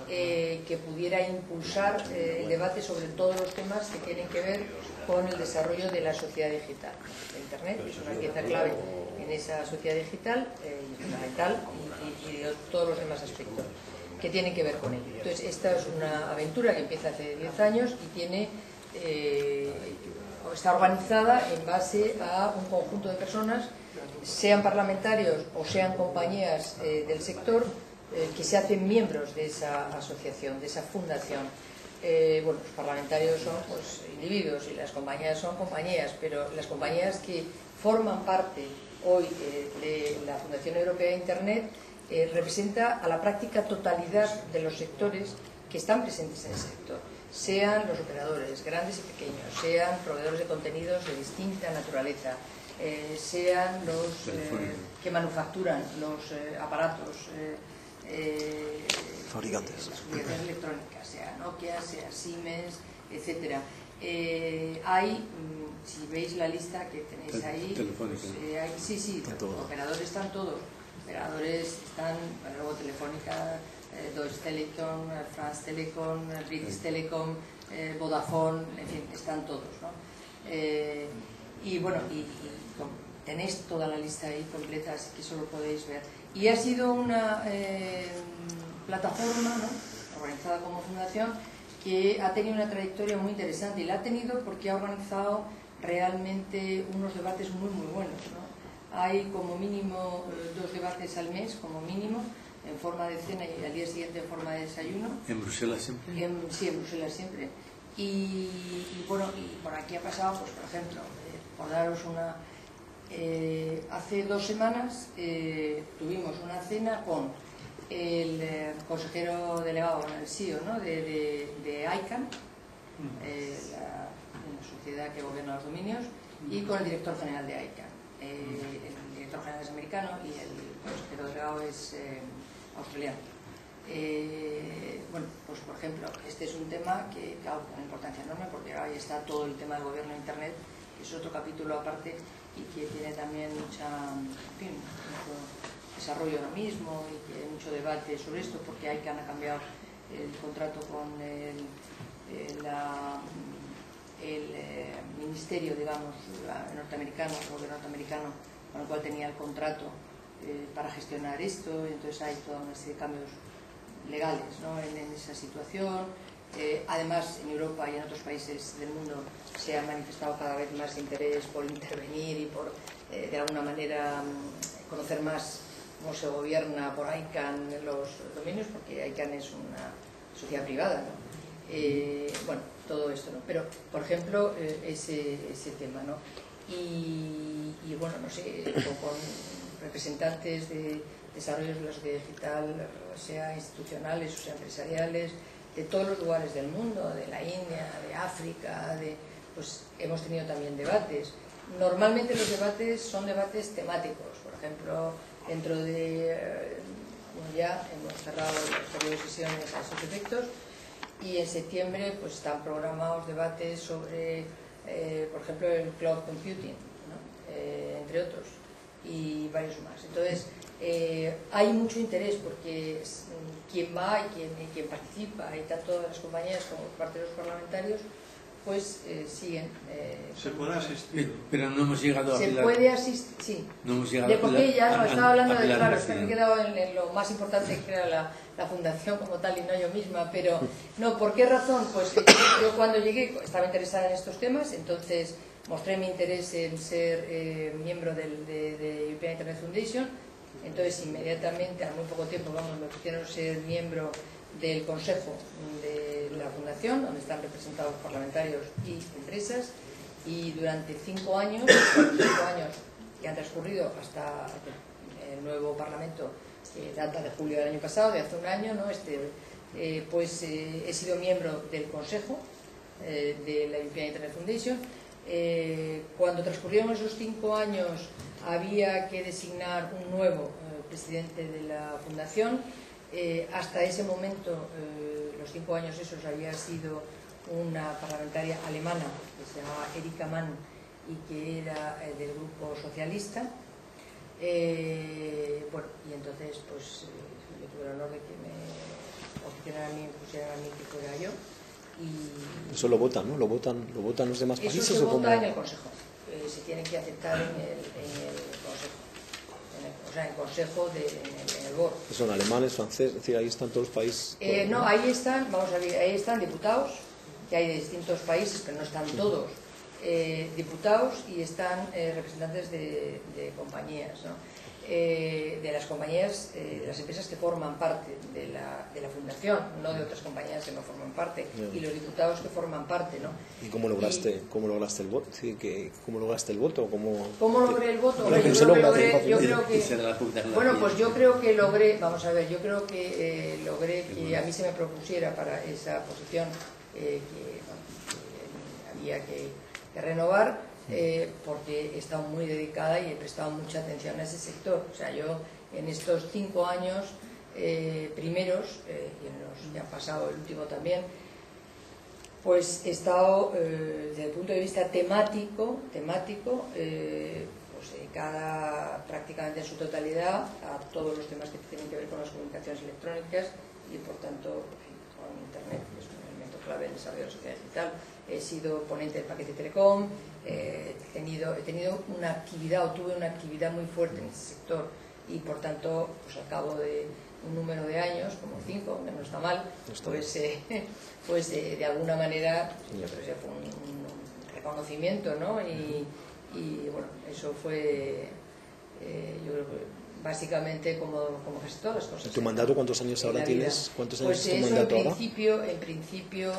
que pudiera impulsar el debate sobre todos los temas que tienen que ver con el desarrollo de la sociedad digital. La Internet es una pieza clave en esa sociedad digital, fundamental, y de todos los demás aspectos que tienen que ver con ello. Entonces, esta es una aventura que empieza hace 10 años y tiene está organizada en base a un conjunto de personas, sean parlamentarios o sean compañías del sector, que se hacen miembros de esa asociación, de esa fundación. Bueno, los parlamentarios son pues, individuos y las compañías son compañías, pero las compañías que forman parte hoy de la Fundación Europea de Internet representa a la práctica totalidad de los sectores que están presentes en el sector, sean los operadores grandes y pequeños, sean proveedores de contenidos de distinta naturaleza, sean los que manufacturan los aparatos fabricantes electrónicas, sea Nokia, sea Siemens, etcétera. Hay, si veis la lista que tenéis ahí, sí, operadores están todos. Operadores están, luego Telefónica, Deutsche Telekom, France Telecom, British Telecom, Vodafone, en fin, están todos, ¿no? Y bueno, tenéis toda la lista ahí completa, así que eso lo podéis ver. Y ha sido una plataforma, ¿no?, organizada como fundación, que ha tenido una trayectoria muy interesante, y la ha tenido porque ha organizado realmente unos debates muy buenos, ¿no? Hay como mínimo 2 debates al mes, como mínimo, en forma de cena y al día siguiente en forma de desayuno. ¿En Bruselas siempre? Sí, en Bruselas siempre. Y bueno, y por aquí ha pasado, pues por ejemplo, por daros una... hace 2 semanas tuvimos una cena con el consejero delegado, el CEO, ¿no?, de ICANN, la sociedad que gobierna los dominios, y con el director general de ICANN. El director general es americano y el consejero delegado es australiano. Bueno, pues por ejemplo, este es un tema que tiene una importancia enorme porque ahí está todo el tema del gobierno de Internet, que es otro capítulo aparte y que tiene también mucho desarrollo ahora mismo y que hay mucho debate sobre esto, porque ICANN ha cambiado el contrato con el ministerio, digamos, norteamericano, el gobierno norteamericano, con el cual tenía el contrato para gestionar esto, y entonces hay toda una serie de cambios legales, ¿no?, en esa situación. Además, en Europa y en otros países del mundo se ha manifestado cada vez más interés por intervenir y por, de alguna manera, conocer más cómo se gobierna por ICANN los dominios, porque ICANN es una sociedad privada, ¿no? Bueno, todo esto, ¿no? Pero, por ejemplo, ese tema, ¿no? Y bueno, no sé, con representantes de desarrollos de la sociedad digital, sea institucionales o sea empresariales, de todos los lugares del mundo, de la India, de África, pues hemos tenido también debates. Normalmente los debates son debates temáticos. Por ejemplo, dentro de... ya hemos cerrado el periodo de sesiones a esos efectos y en septiembre pues están programados debates sobre, por ejemplo, el cloud computing, ¿no? Entre otros, y varios más. Entonces, hay mucho interés porque quien va y quien participa, y tanto las compañías como parte de los parlamentarios, pues siguen. Se puede asistir. Pero no hemos llegado a... Se puede asistir, sí. No hemos llegado de porque ya no estaba hablando de, claro, es que me he quedado quedado en lo más importante que era la fundación como tal y no yo misma, pero no, ¿por qué razón? Pues yo cuando llegué estaba interesada en estos temas, entonces mostré mi interés en ser miembro de European Internet Foundation, entonces inmediatamente, a muy poco tiempo, me pusieron ser miembro del consejo de la fundación, donde están representados parlamentarios y empresas, y durante 5 años que han transcurrido hasta el nuevo parlamento, data de julio del año pasado, de hace un año, ¿no? Pues he sido miembro del consejo de la European Internet Foundation. Cuando transcurrieron esos 5 años había que designar un nuevo presidente de la fundación. Hasta ese momento, los 5 años esos, había sido una parlamentaria alemana que se llamaba Erika Mann y que era del grupo socialista. Bueno, y entonces pues yo tuve el honor de que me oficiaran a mí, pusieran a mí que fuera yo. Y eso lo votan, ¿no? ¿Lo votan los demás países? Eso se ¿o vota cómo? en el Consejo. Se tiene que aceptar en el Consejo. O sea, en el Consejo, en el board. Son alemanes, franceses, es decir, ahí están todos los países. No, ahí están, vamos a ver, ahí están diputados, que hay de distintos países, pero no están todos diputados, y están representantes de compañías, ¿no? De las compañías, de las empresas que forman parte de la fundación, no de otras compañías que no forman parte, y los diputados que forman parte, ¿no? ¿Y cómo lograste el voto? Sí, ¿cómo lograste el voto? ¿Cómo logré el voto? Yo creo que logré, vamos a ver, yo creo que logré que a mí se me propusiera para esa posición que había que renovar, porque he estado muy dedicada y he prestado mucha atención a ese sector. O sea, yo en estos 5 años primeros, y en los que han pasado el último también, pues he estado desde el punto de vista temático, pues dedicada prácticamente en su totalidad a todos los temas que tienen que ver con las comunicaciones electrónicas y por tanto con Internet, que es un elemento clave en el desarrollo de la sociedad digital. He sido ponente del paquete Telecom, he tenido una actividad, o tuve una actividad muy fuerte en ese sector, y por tanto, pues al cabo de un número de años, como 5, que no está mal, pues de alguna manera yo creo que fue un reconocimiento, ¿no? Y bueno, eso fue, yo creo que básicamente como casi todas las cosas. ¿Tu mandato cuántos años ahora tienes? ¿Cuántos años es tu mandato ahora? En principio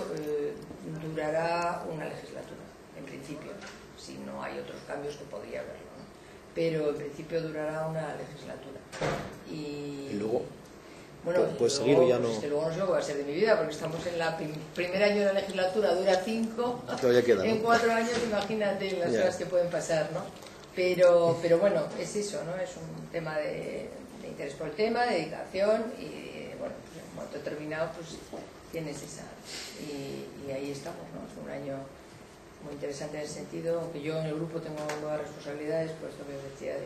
durará una legislatura, en principio, si no hay otros cambios que podría haberlo, ¿no? Pero en principio durará una legislatura. ¿Y luego? Bueno, ¿puedes seguir o ya no? Es que luego no sé lo que va a ser de mi vida, porque estamos en el primer año de la legislatura, dura 5, todavía queda, ¿no? En 4 años imagínate las cosas que pueden pasar, ¿no? Pero bueno, es eso, ¿no? Es un tema de interés por el tema, de dedicación, y bueno, pues en un momento determinado pues tienes esa, y ahí estamos, ¿no? Es un año muy interesante en ese sentido, aunque yo en el grupo tengo nuevas responsabilidades, pues lo que os decía,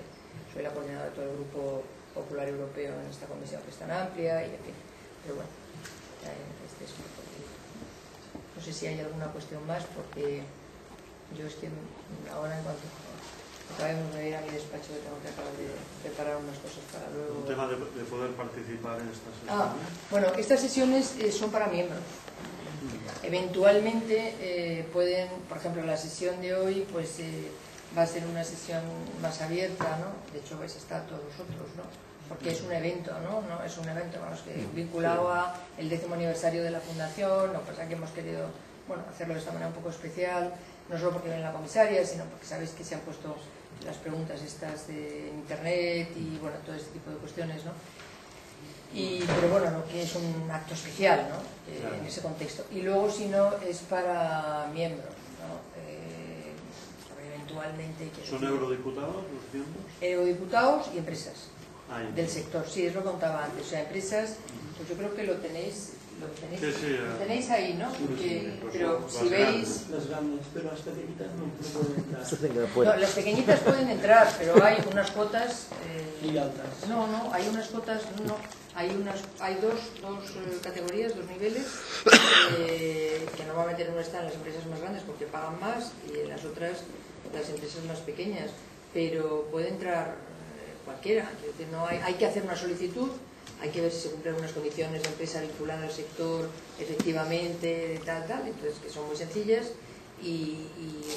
soy la coordinadora de todo el grupo popular europeo en esta comisión que es tan amplia, y en fin, pero bueno, este es un poco. No sé si hay alguna cuestión más, porque yo es que ahora en cuanto acabemos de ir a mi despacho, tengo que acabar de preparar unas cosas para luego. Un tema de poder participar en estas sesiones. Bueno, estas sesiones son para miembros. Eventualmente pueden, por ejemplo, la sesión de hoy pues va a ser una sesión más abierta, ¿no? De hecho vais a estar todos vosotros, ¿no? Porque es un evento, ¿no? Es un evento, vamos, que vinculado a el 10º aniversario de la fundación. Lo que pasa es que hemos querido, bueno, hacerlo de esta manera un poco especial, no solo porque viene la comisaria, sino porque sabéis que se han puesto las preguntas estas de internet y bueno, todo este tipo de cuestiones, ¿no? Pero bueno, lo que es un acto especial, ¿no? En ese contexto. Y luego, si no, es para miembros, ¿no? anualmente. ¿Son eurodiputados los miembros? Eurodiputados y empresas del sector, sí, es lo que contaba antes. O sea, empresas, pues yo creo que lo tenéis ahí, ¿no? Porque, pero si veis... Las grandes, pero las pequeñitas no pueden entrar. No, las pequeñitas pueden entrar, pero hay unas cuotas... muy altas. No, hay unas cuotas... No, hay dos categorías, dos niveles, que normalmente no están las empresas más grandes porque pagan más, y en las otras las empresas más pequeñas. Pero puede entrar cualquiera. No hay que hacer una solicitud. Hay que ver si se cumplen unas condiciones de empresa vinculada al sector, efectivamente, tal, entonces que son muy sencillas, y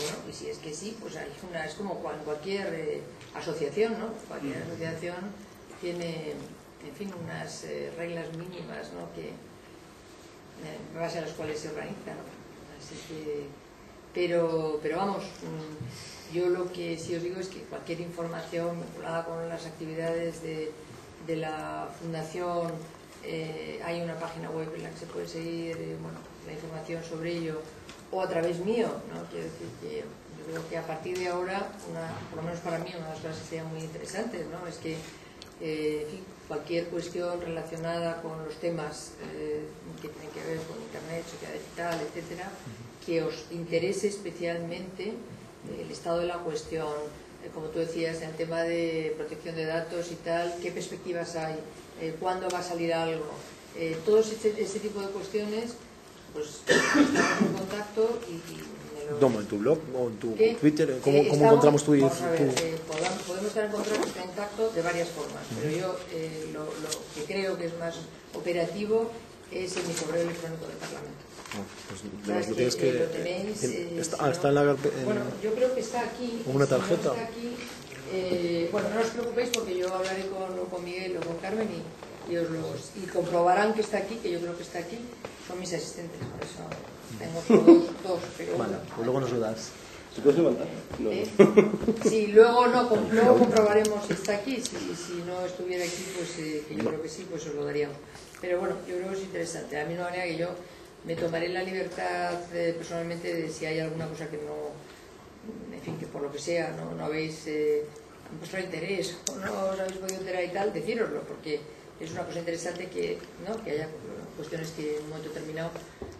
bueno, y si es que sí, pues hay es como cualquier asociación, ¿no? Cualquier asociación tiene, en fin, unas reglas mínimas, ¿no? Que, en base a las cuales se organiza, ¿no? Así que, pero vamos, yo lo que sí os digo es que cualquier información vinculada con las actividades de la fundación, hay una página web en la que se puede seguir la información sobre ello, o a través mío, ¿no? Quiero decir que yo creo que a partir de ahora, por lo menos para mí, una de las cosas que serían muy interesantes, ¿no? Es que en fin, cualquier cuestión relacionada con los temas que tienen que ver con Internet, sociedad digital, etcétera, que os interese especialmente el estado de la cuestión, como tú decías, en el tema de protección de datos y tal, qué perspectivas hay, cuándo va a salir algo, todos ese tipo de cuestiones, pues estamos en contacto y Toma, en tu blog o en tu Twitter, ¿cómo encontramos tu...? Vamos a ver, podemos estar en contacto de varias formas, pero yo lo que creo que es más operativo es en mi correo electrónico del Parlamento. Pues lo tienes que... Lo tenéis, está en la... Bueno, yo creo que está aquí. ¿Una tarjeta? Está aquí, bueno, no os preocupéis porque yo hablaré con Miguel o con Carmen y comprobarán que está aquí, que yo creo que está aquí. Son mis asistentes, por eso tengo dos, pero... Vale, pues luego nos lo das. ¿Se puede levantar? No. Sí, luego comprobaremos si está aquí. Si no estuviera aquí, pues que yo creo que sí, pues os lo daríamos. Pero bueno, yo creo que es interesante. A mí no manera que yo me tomaré la libertad personalmente de si hay alguna cosa que no, en fin, que por lo que sea no habéis vuestro interés o no os habéis podido enterar y tal, decíroslo, porque es una cosa interesante que haya cuestiones que en un momento determinado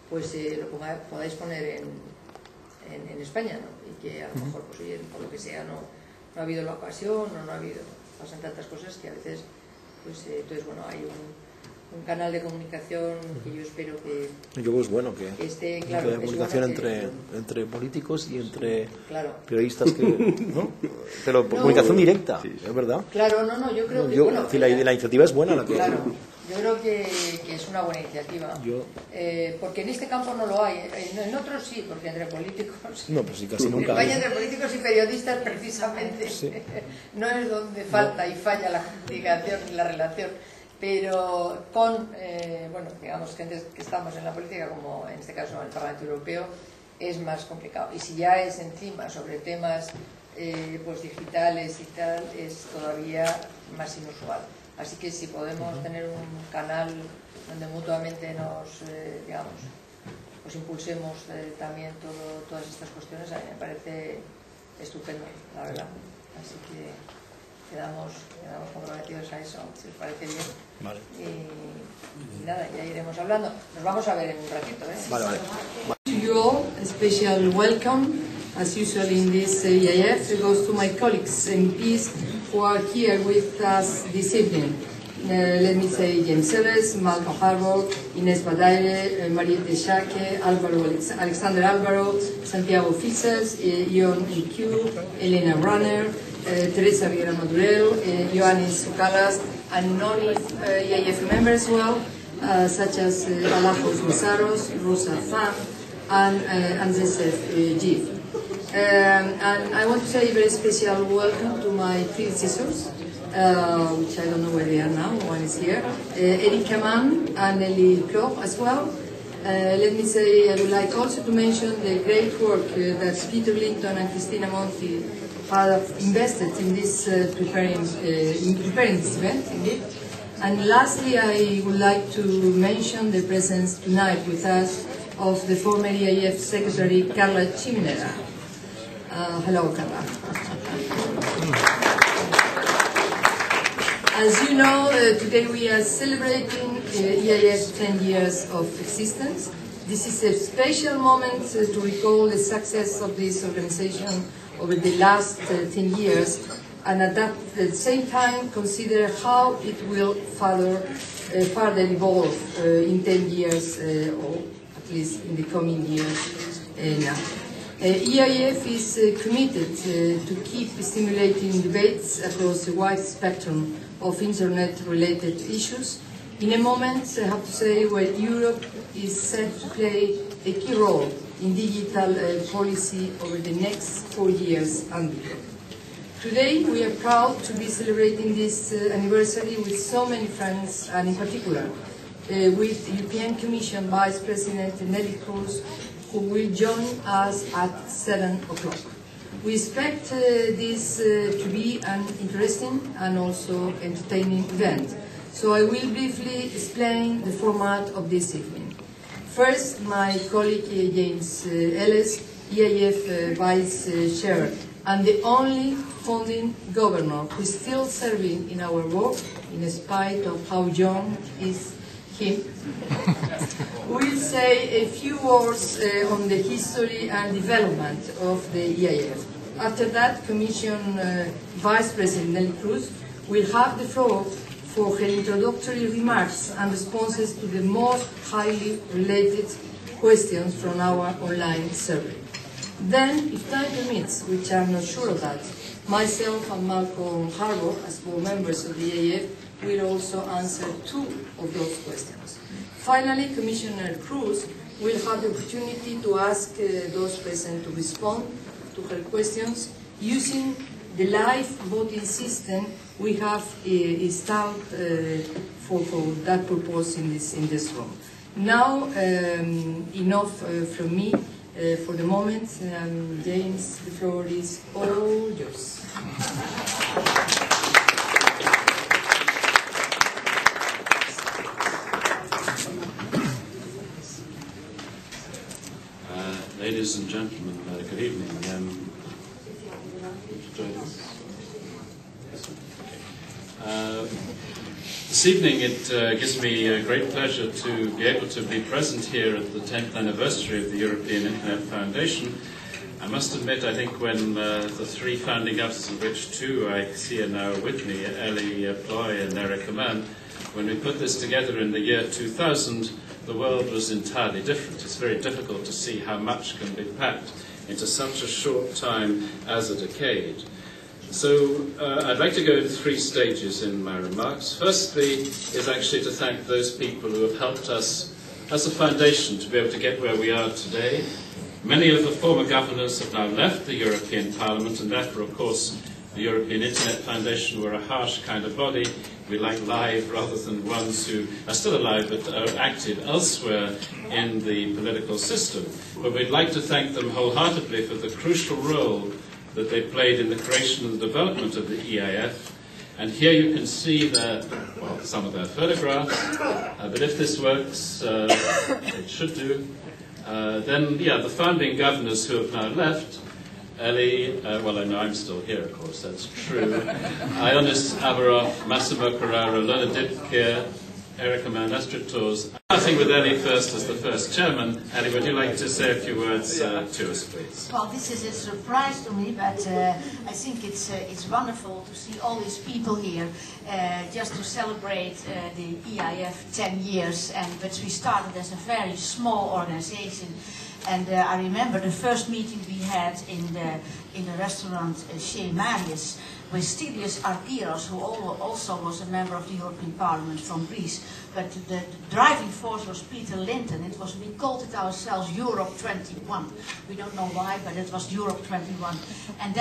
pues lo podáis poner en España, ¿no? Y que a lo mejor pues oye, por lo que sea no ha habido la ocasión o no ha habido, pasan tantas cosas que a veces pues entonces bueno, hay un canal de comunicación que yo espero que... Yo creo que es bueno que esté, claro, que haya comunicación entre políticos y entre periodistas que... ¿no? Pero comunicación directa, sí, es verdad. Claro, yo creo que... la iniciativa es buena. Claro, yo creo que es una buena iniciativa. Porque en este campo no lo hay. En otros sí, porque entre políticos... No, pues sí, casi nunca. En España entre políticos y periodistas precisamente no es donde falta y falla la comunicación y la relación. Pero con, bueno, digamos, gente que estamos en la política, como en este caso en el Parlamento Europeo, es más complicado. Y si ya es encima sobre temas pues digitales y tal, es todavía más inusual. Así que si podemos tener un canal donde mutuamente nos, digamos, pues impulsemos también todas estas cuestiones, a mí me parece estupendo, la verdad. Así que quedamos comprometidos a eso, si os parece bien. Vale. Y nada, ya iremos hablando. Nos vamos a ver en un ratito, ¿eh? Vale. To you all, a special welcome, as usual in this EIF. It goes to my colleagues MPs who are here with us this evening. Let me say James Sellers, Malcolm Harbour, Inés Badaire, Mariette Deschake, Alexander Álvaro, Santiago Fisas, Ion Q, Elena Runner, Teresa Vieira Madurell, Ioannis Soukalas, and non-EIF members as well, such as Alajos Misaros, Rosa Fan, and Andrzej Dziw. And I want to say a very special welcome to my predecessors, which I don't know where they are now, one is here, Erika Mann and Nelly Klopp as well. Let me say, I would like also to mention the great work that Peter Linton and Cristina Monti have invested in this preparing this event, indeed. And lastly, I would like to mention the presence tonight with us of the former EIF Secretary Carla Chimnera. Hello, Carla. As you know, today we are celebrating EIF 10 years of existence. This is a special moment to recall the success of this organization over the last 10 years, and at the same time consider how it will further evolve in 10 years, or at least in the coming years now. EIF is committed to keep stimulating debates across a wide spectrum of internet-related issues in a moment, I have to say, where Europe is set to play a key role in digital policy over the next 4 years and beyond. Today, we are proud to be celebrating this anniversary with so many friends, and in particular with European Commission Vice President Neelie Kroes, who will join us at 7 o'clock. We expect this to be an interesting and also entertaining event. So I will briefly explain the format of this evening. First, my colleague James Ellis, EIF Vice Chair, and the only founding governor who is still serving in our work, in spite of how young is him, will say a few words on the history and development of the EIF. After that, Commission Vice President Neelie Kroes will have the floor for her introductory remarks and responses to the most highly related questions from our online survey. Then, if time permits, which I'm not sure of that, myself and Malcolm Harbour, as board members of the EIF, will also answer 2 of those questions. Finally, Commissioner Kroes will have the opportunity to ask those present to respond to her questions using the live voting system we have installed for that purpose in this room. Now, enough from me for the moment. James, the floor is all yours. Ladies and gentlemen, good evening. This evening it gives me a great pleasure to be able to be present here at the 10th anniversary of the European Internet Foundation. I must admit, I think when the 3 founding officers, of which 2 I see are now with me, Ellie Ploy and Erica Mann, when we put this together in the year 2000, the world was entirely different. It's very difficult to see how much can be packed into such a short time as a decade. So I'd like to go in 3 stages in my remarks. Firstly is actually to thank those people who have helped us as a foundation to be able to get where we are today. Many of the former governors have now left the European Parliament, and therefore, of course, the European Internet Foundation were a harsh kind of body. We like live rather than ones who are still alive but are active elsewhere in the political system. But we'd like to thank them wholeheartedly for the crucial role that they played in the creation and the development of the EIF. And here you can see some of their photographs. But if this works, it should do. Then, the founding governors who have now left, Ellie, well, I know I'm still here, of course, that's true. Ioannis Averov, Massimo Carrara, Lona Dipkir, Erica Mann, Astrid Tors. Starting with Ellie first as the first chairman. Ellie, would you like to say a few words to us, please? Well, this is a surprise to me, but I think it's wonderful to see all these people here just to celebrate the EIF 10 years, but we started as a very small organization. And I remember the first meeting we had in the restaurant Chez Marius with Stylios Argyros, who also was a member of the European Parliament from Greece. But the driving force was Peter Linton. We called it ourselves Europe 21. We don't know why, but it was Europe 21. And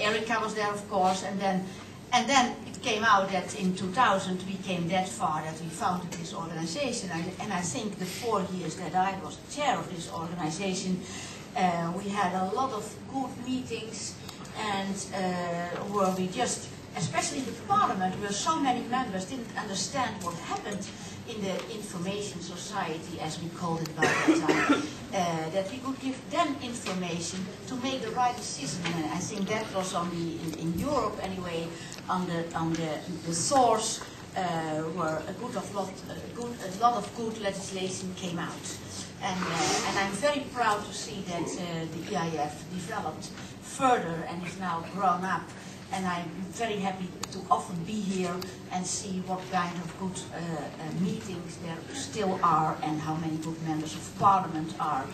Erica was there, of course. And then it came out that in 2000 we came that far that we founded this organization. And I think the 4 years that I was chair of this organization, we had a lot of good meetings, and where we just, especially in the Parliament, where so many members didn't understand what happened in the information society, as we called it by that time, that we could give them information to make the right decision. And I think that was on the in Europe anyway, on the source where a lot of good legislation came out. And I'm very proud to see that the EIF developed further and is now grown up. And I'm very happy to often be here and see what kind of good meetings there still are and how many good members of parliament are.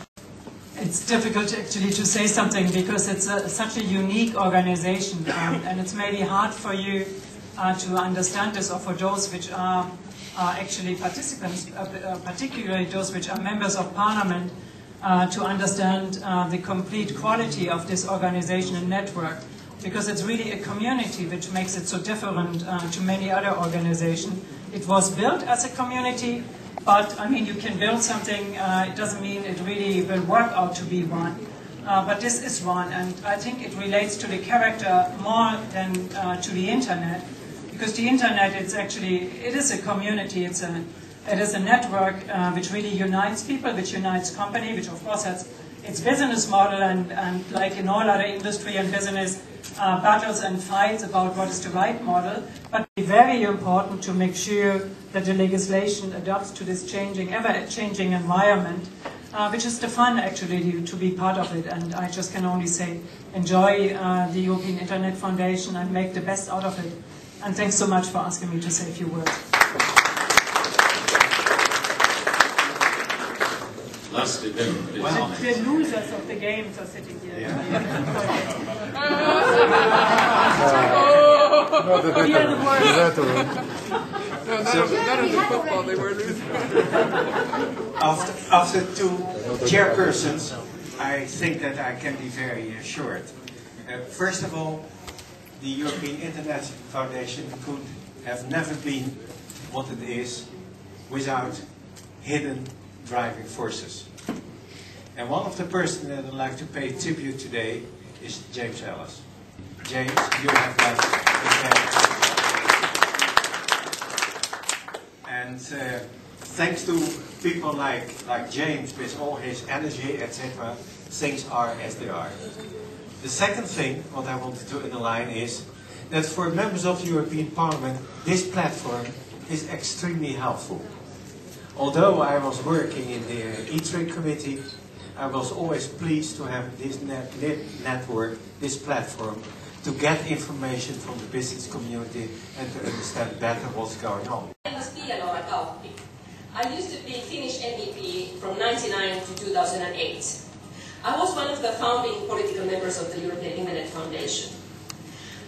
It's difficult actually to say something because it's such a unique organization, and it's maybe hard for you to understand this, or for those which are actually participants, particularly those which are members of parliament, to understand the complete quality of this organization and network, because it's really a community which makes it so different to many other organizations. It was built as a community, but I mean, you can build something, it doesn't mean it really will work out to be one. But this is one, and I think it relates to the character more than to the internet, because the internet, it is a community, it is a network which really unites people, which unites company, which of course has its business model, and like in all other industry and business, battles and fights about what is the right model, but it's very important to make sure that the legislation adapts to this ever-changing environment, which is the fun actually to be part of it. And I just can only say, enjoy the European Internet Foundation and make the best out of it. And thanks so much for asking me to say a few words. Last event. The losers of the games are sitting here. Yeah. No, none of the football they were losing. After two chairpersons, I think that I can be very short. First of all, the European Internet Foundation could have never been what it is without hidden driving forces. And one of the persons that I'd like to pay tribute today is James Ellis. James, you have done it. And thanks to people like James, with all his energy, etc., things are as they are. The second thing, what I wanted to underline is that for members of the European Parliament, this platform is extremely helpful. Although I was working in the ITRE committee, I was always pleased to have this network, this platform, to get information from the business community and to understand better what's going on. My name is Pia-Noora Kauppi. I used to be Finnish MEP from 1999 to 2008. I was one of the founding political members of the European Internet Foundation.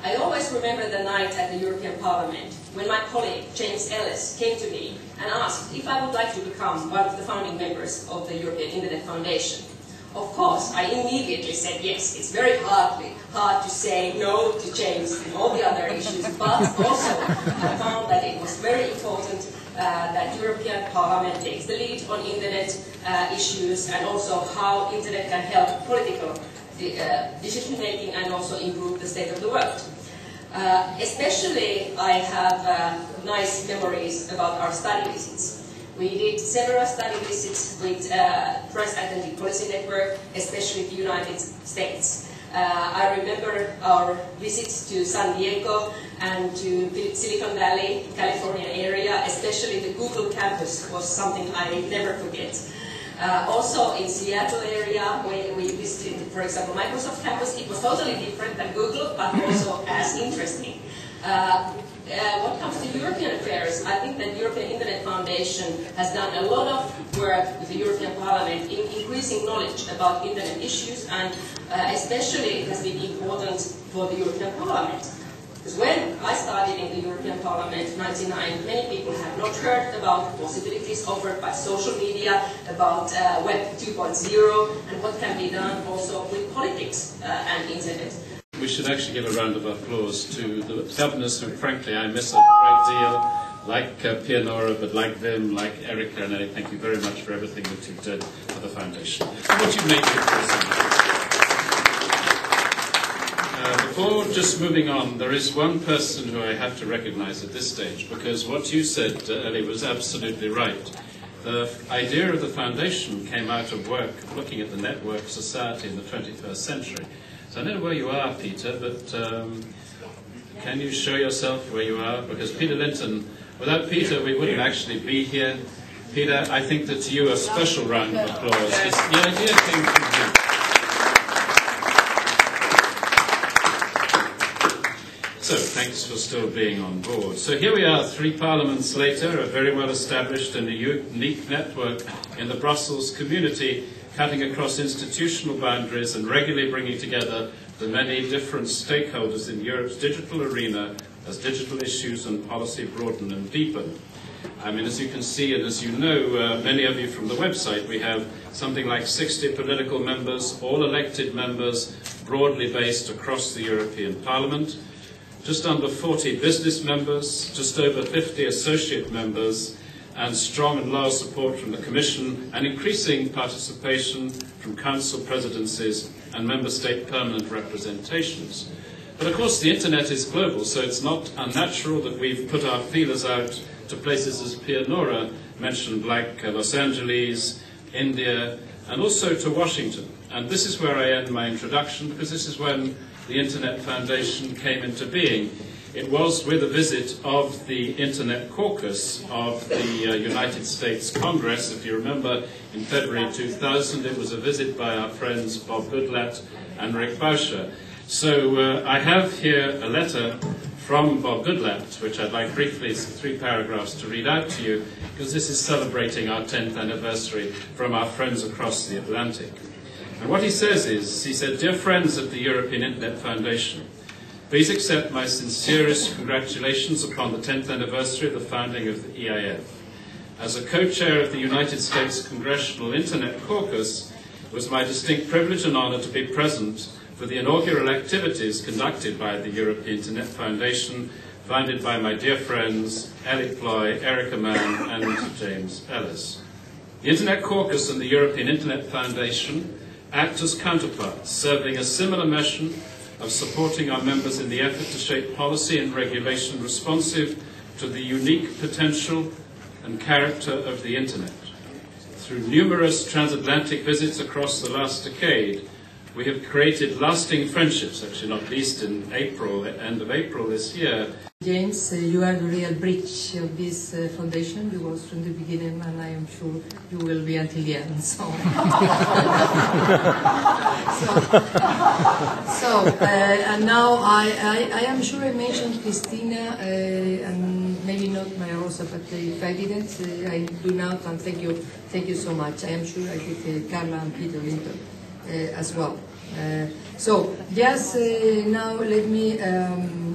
I always remember the night at the European Parliament when my colleague James Ellis came to me and asked if I would like to become one of the founding members of the European Internet Foundation. Of course, I immediately said yes. It's very hard to say no to James and all the other issues, but also I found that it was very important that European Parliament takes the lead on Internet issues and also how Internet can help political decision making and also improve the state of the world. Especially I have nice memories about our study visits. We did several study visits with Transatlantic Policy Network, especially the United States. I remember our visits to San Diego and to the Silicon Valley, California area, especially the Google campus was something I never forget. Also in Seattle area, where we visited, for example, Microsoft campus, it was totally different than Google, but also as interesting. What comes to European affairs, I think that European Internet Foundation has done a lot of work with the European Parliament in increasing knowledge about Internet issues, and especially it has been important for the European Parliament. Because when I started in the European Parliament in 1999, many people had not heard about the possibilities offered by social media, about Web 2.0, and what can be done also with politics and Internet. We should actually give a round of applause to the governors who, frankly, I miss a great deal, like Pia-Noora, but like them, like Erica, and I thank you very much for everything that you've done for the Foundation. And what you make it possible. Before just moving on, there is one person who I have to recognize at this stage, because what you said, Ellie, was absolutely right. The idea of the foundation came out of work looking at the network society in the 21st century. So I don't know where you are, Peter, but can you show yourself where you are? Because Peter Linton, without Peter, we wouldn't actually be here. Peter, I think that to you a special round of applause. The idea came from you. So, thanks for still being on board. So here we are, 3 parliaments later, a very well established and a unique network in the Brussels community, cutting across institutional boundaries and regularly bringing together the many different stakeholders in Europe's digital arena as digital issues and policy broaden and deepen. I mean, as you can see, and as you know, many of you from the website, we have something like 60 political members, all elected members, broadly based across the European Parliament. Just under 40 business members, just over 50 associate members, and strong and loyal support from the Commission, and increasing participation from Council presidencies and Member State permanent representations. But of course the Internet is global, so it's not unnatural that we've put our feelers out to places, as Pia Nora mentioned, like Los Angeles, India, and also to Washington. And this is where I end my introduction, because this is when the Internet Foundation came into being. It was with a visit of the Internet Caucus of the United States Congress. If you remember, in February 2000, it was a visit by our friends Bob Goodlatte and Rick Bauscher. So I have here a letter from Bob Goodlatte, which I'd like briefly, 3 paragraphs, to read out to you, because this is celebrating our 10th anniversary from our friends across the Atlantic. And what he says is, he said, "Dear friends of the European Internet Foundation, please accept my sincerest congratulations upon the 10th anniversary of the founding of the EIF. As a co-chair of the United States Congressional Internet Caucus, it was my distinct privilege and honor to be present for the inaugural activities conducted by the European Internet Foundation, founded by my dear friends Ellie Ploy, Erica Mann, and James Ellis. The Internet Caucus and the European Internet Foundation act as counterparts, serving a similar mission of supporting our members in the effort to shape policy and regulation responsive to the unique potential and character of the Internet. Through numerous transatlantic visits across the last decade, we have created lasting friendships, actually not least in April, end of April this year. James, you are the real bridge of this foundation. You was from the beginning, and I am sure you will be until the end. So, and now I am sure I mentioned Christina, and maybe not Maria Rosa, but if I didn't, I do now, and thank you so much. I am sure I did Carla and Peter Linton as well. So just now let me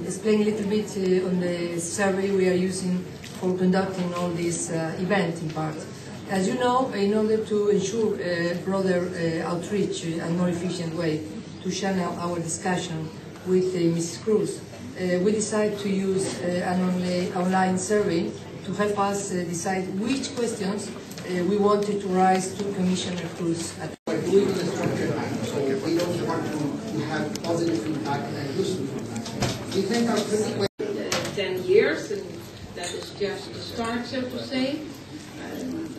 explain a little bit on the survey we are using for conducting all this event in part. As you know, in order to ensure a broader outreach and more efficient way to channel our discussion with Mrs. Cruz, we decided to use an online survey to help us decide which questions we wanted to raise to Commissioner Cruz. We don't want to have positive feedback and useful feedback. We think our critical 10 years, and that is just the start, so to say.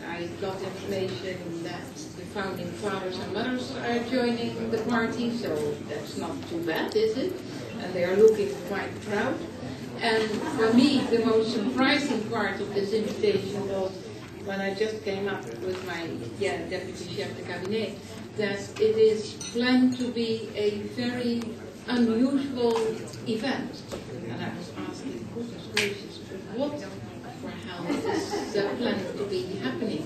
I got information that the founding fathers and mothers are joining the party, so that's not too bad, is it? And they are looking quite proud. And for me, the most surprising part of this invitation was when I just came up with my deputy chef de cabinet, that it is planned to be a very unusual event. And I was asking, goodness gracious, what for hell is planning to be happening?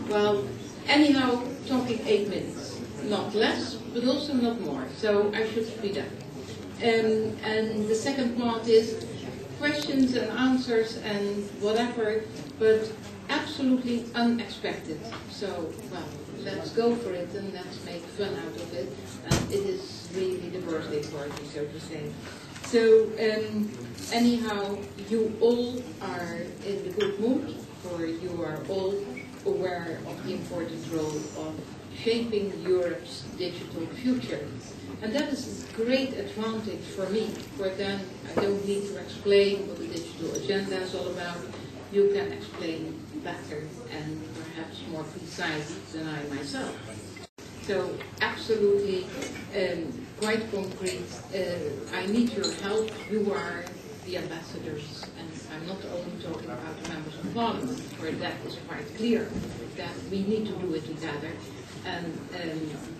Well, anyhow, talking 8 minutes, not less, but also not more. So I should speed up. And the second part is questions and answers and whatever, but absolutely unexpected. So, well, let's go for it and let's make fun out of it. And it is really the birthday party, so to say. So, anyhow, you all are in the good mood, for you are all aware of the important role of shaping Europe's digital future. And that is a great advantage for me, for then I don't need to explain what the digital agenda is all about. You can explain better and perhaps more precise than I myself. So absolutely, quite concrete, I need your help. You are the ambassadors, and I'm not only talking about the members of parliament, where that is quite clear, that we need to do it together. And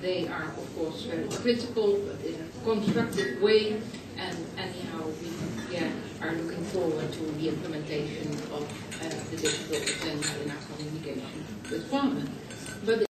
they are, of course, very critical, but in a constructive way. And anyhow, we are looking forward to the implementation of the digital agenda in our communication with Parliament. But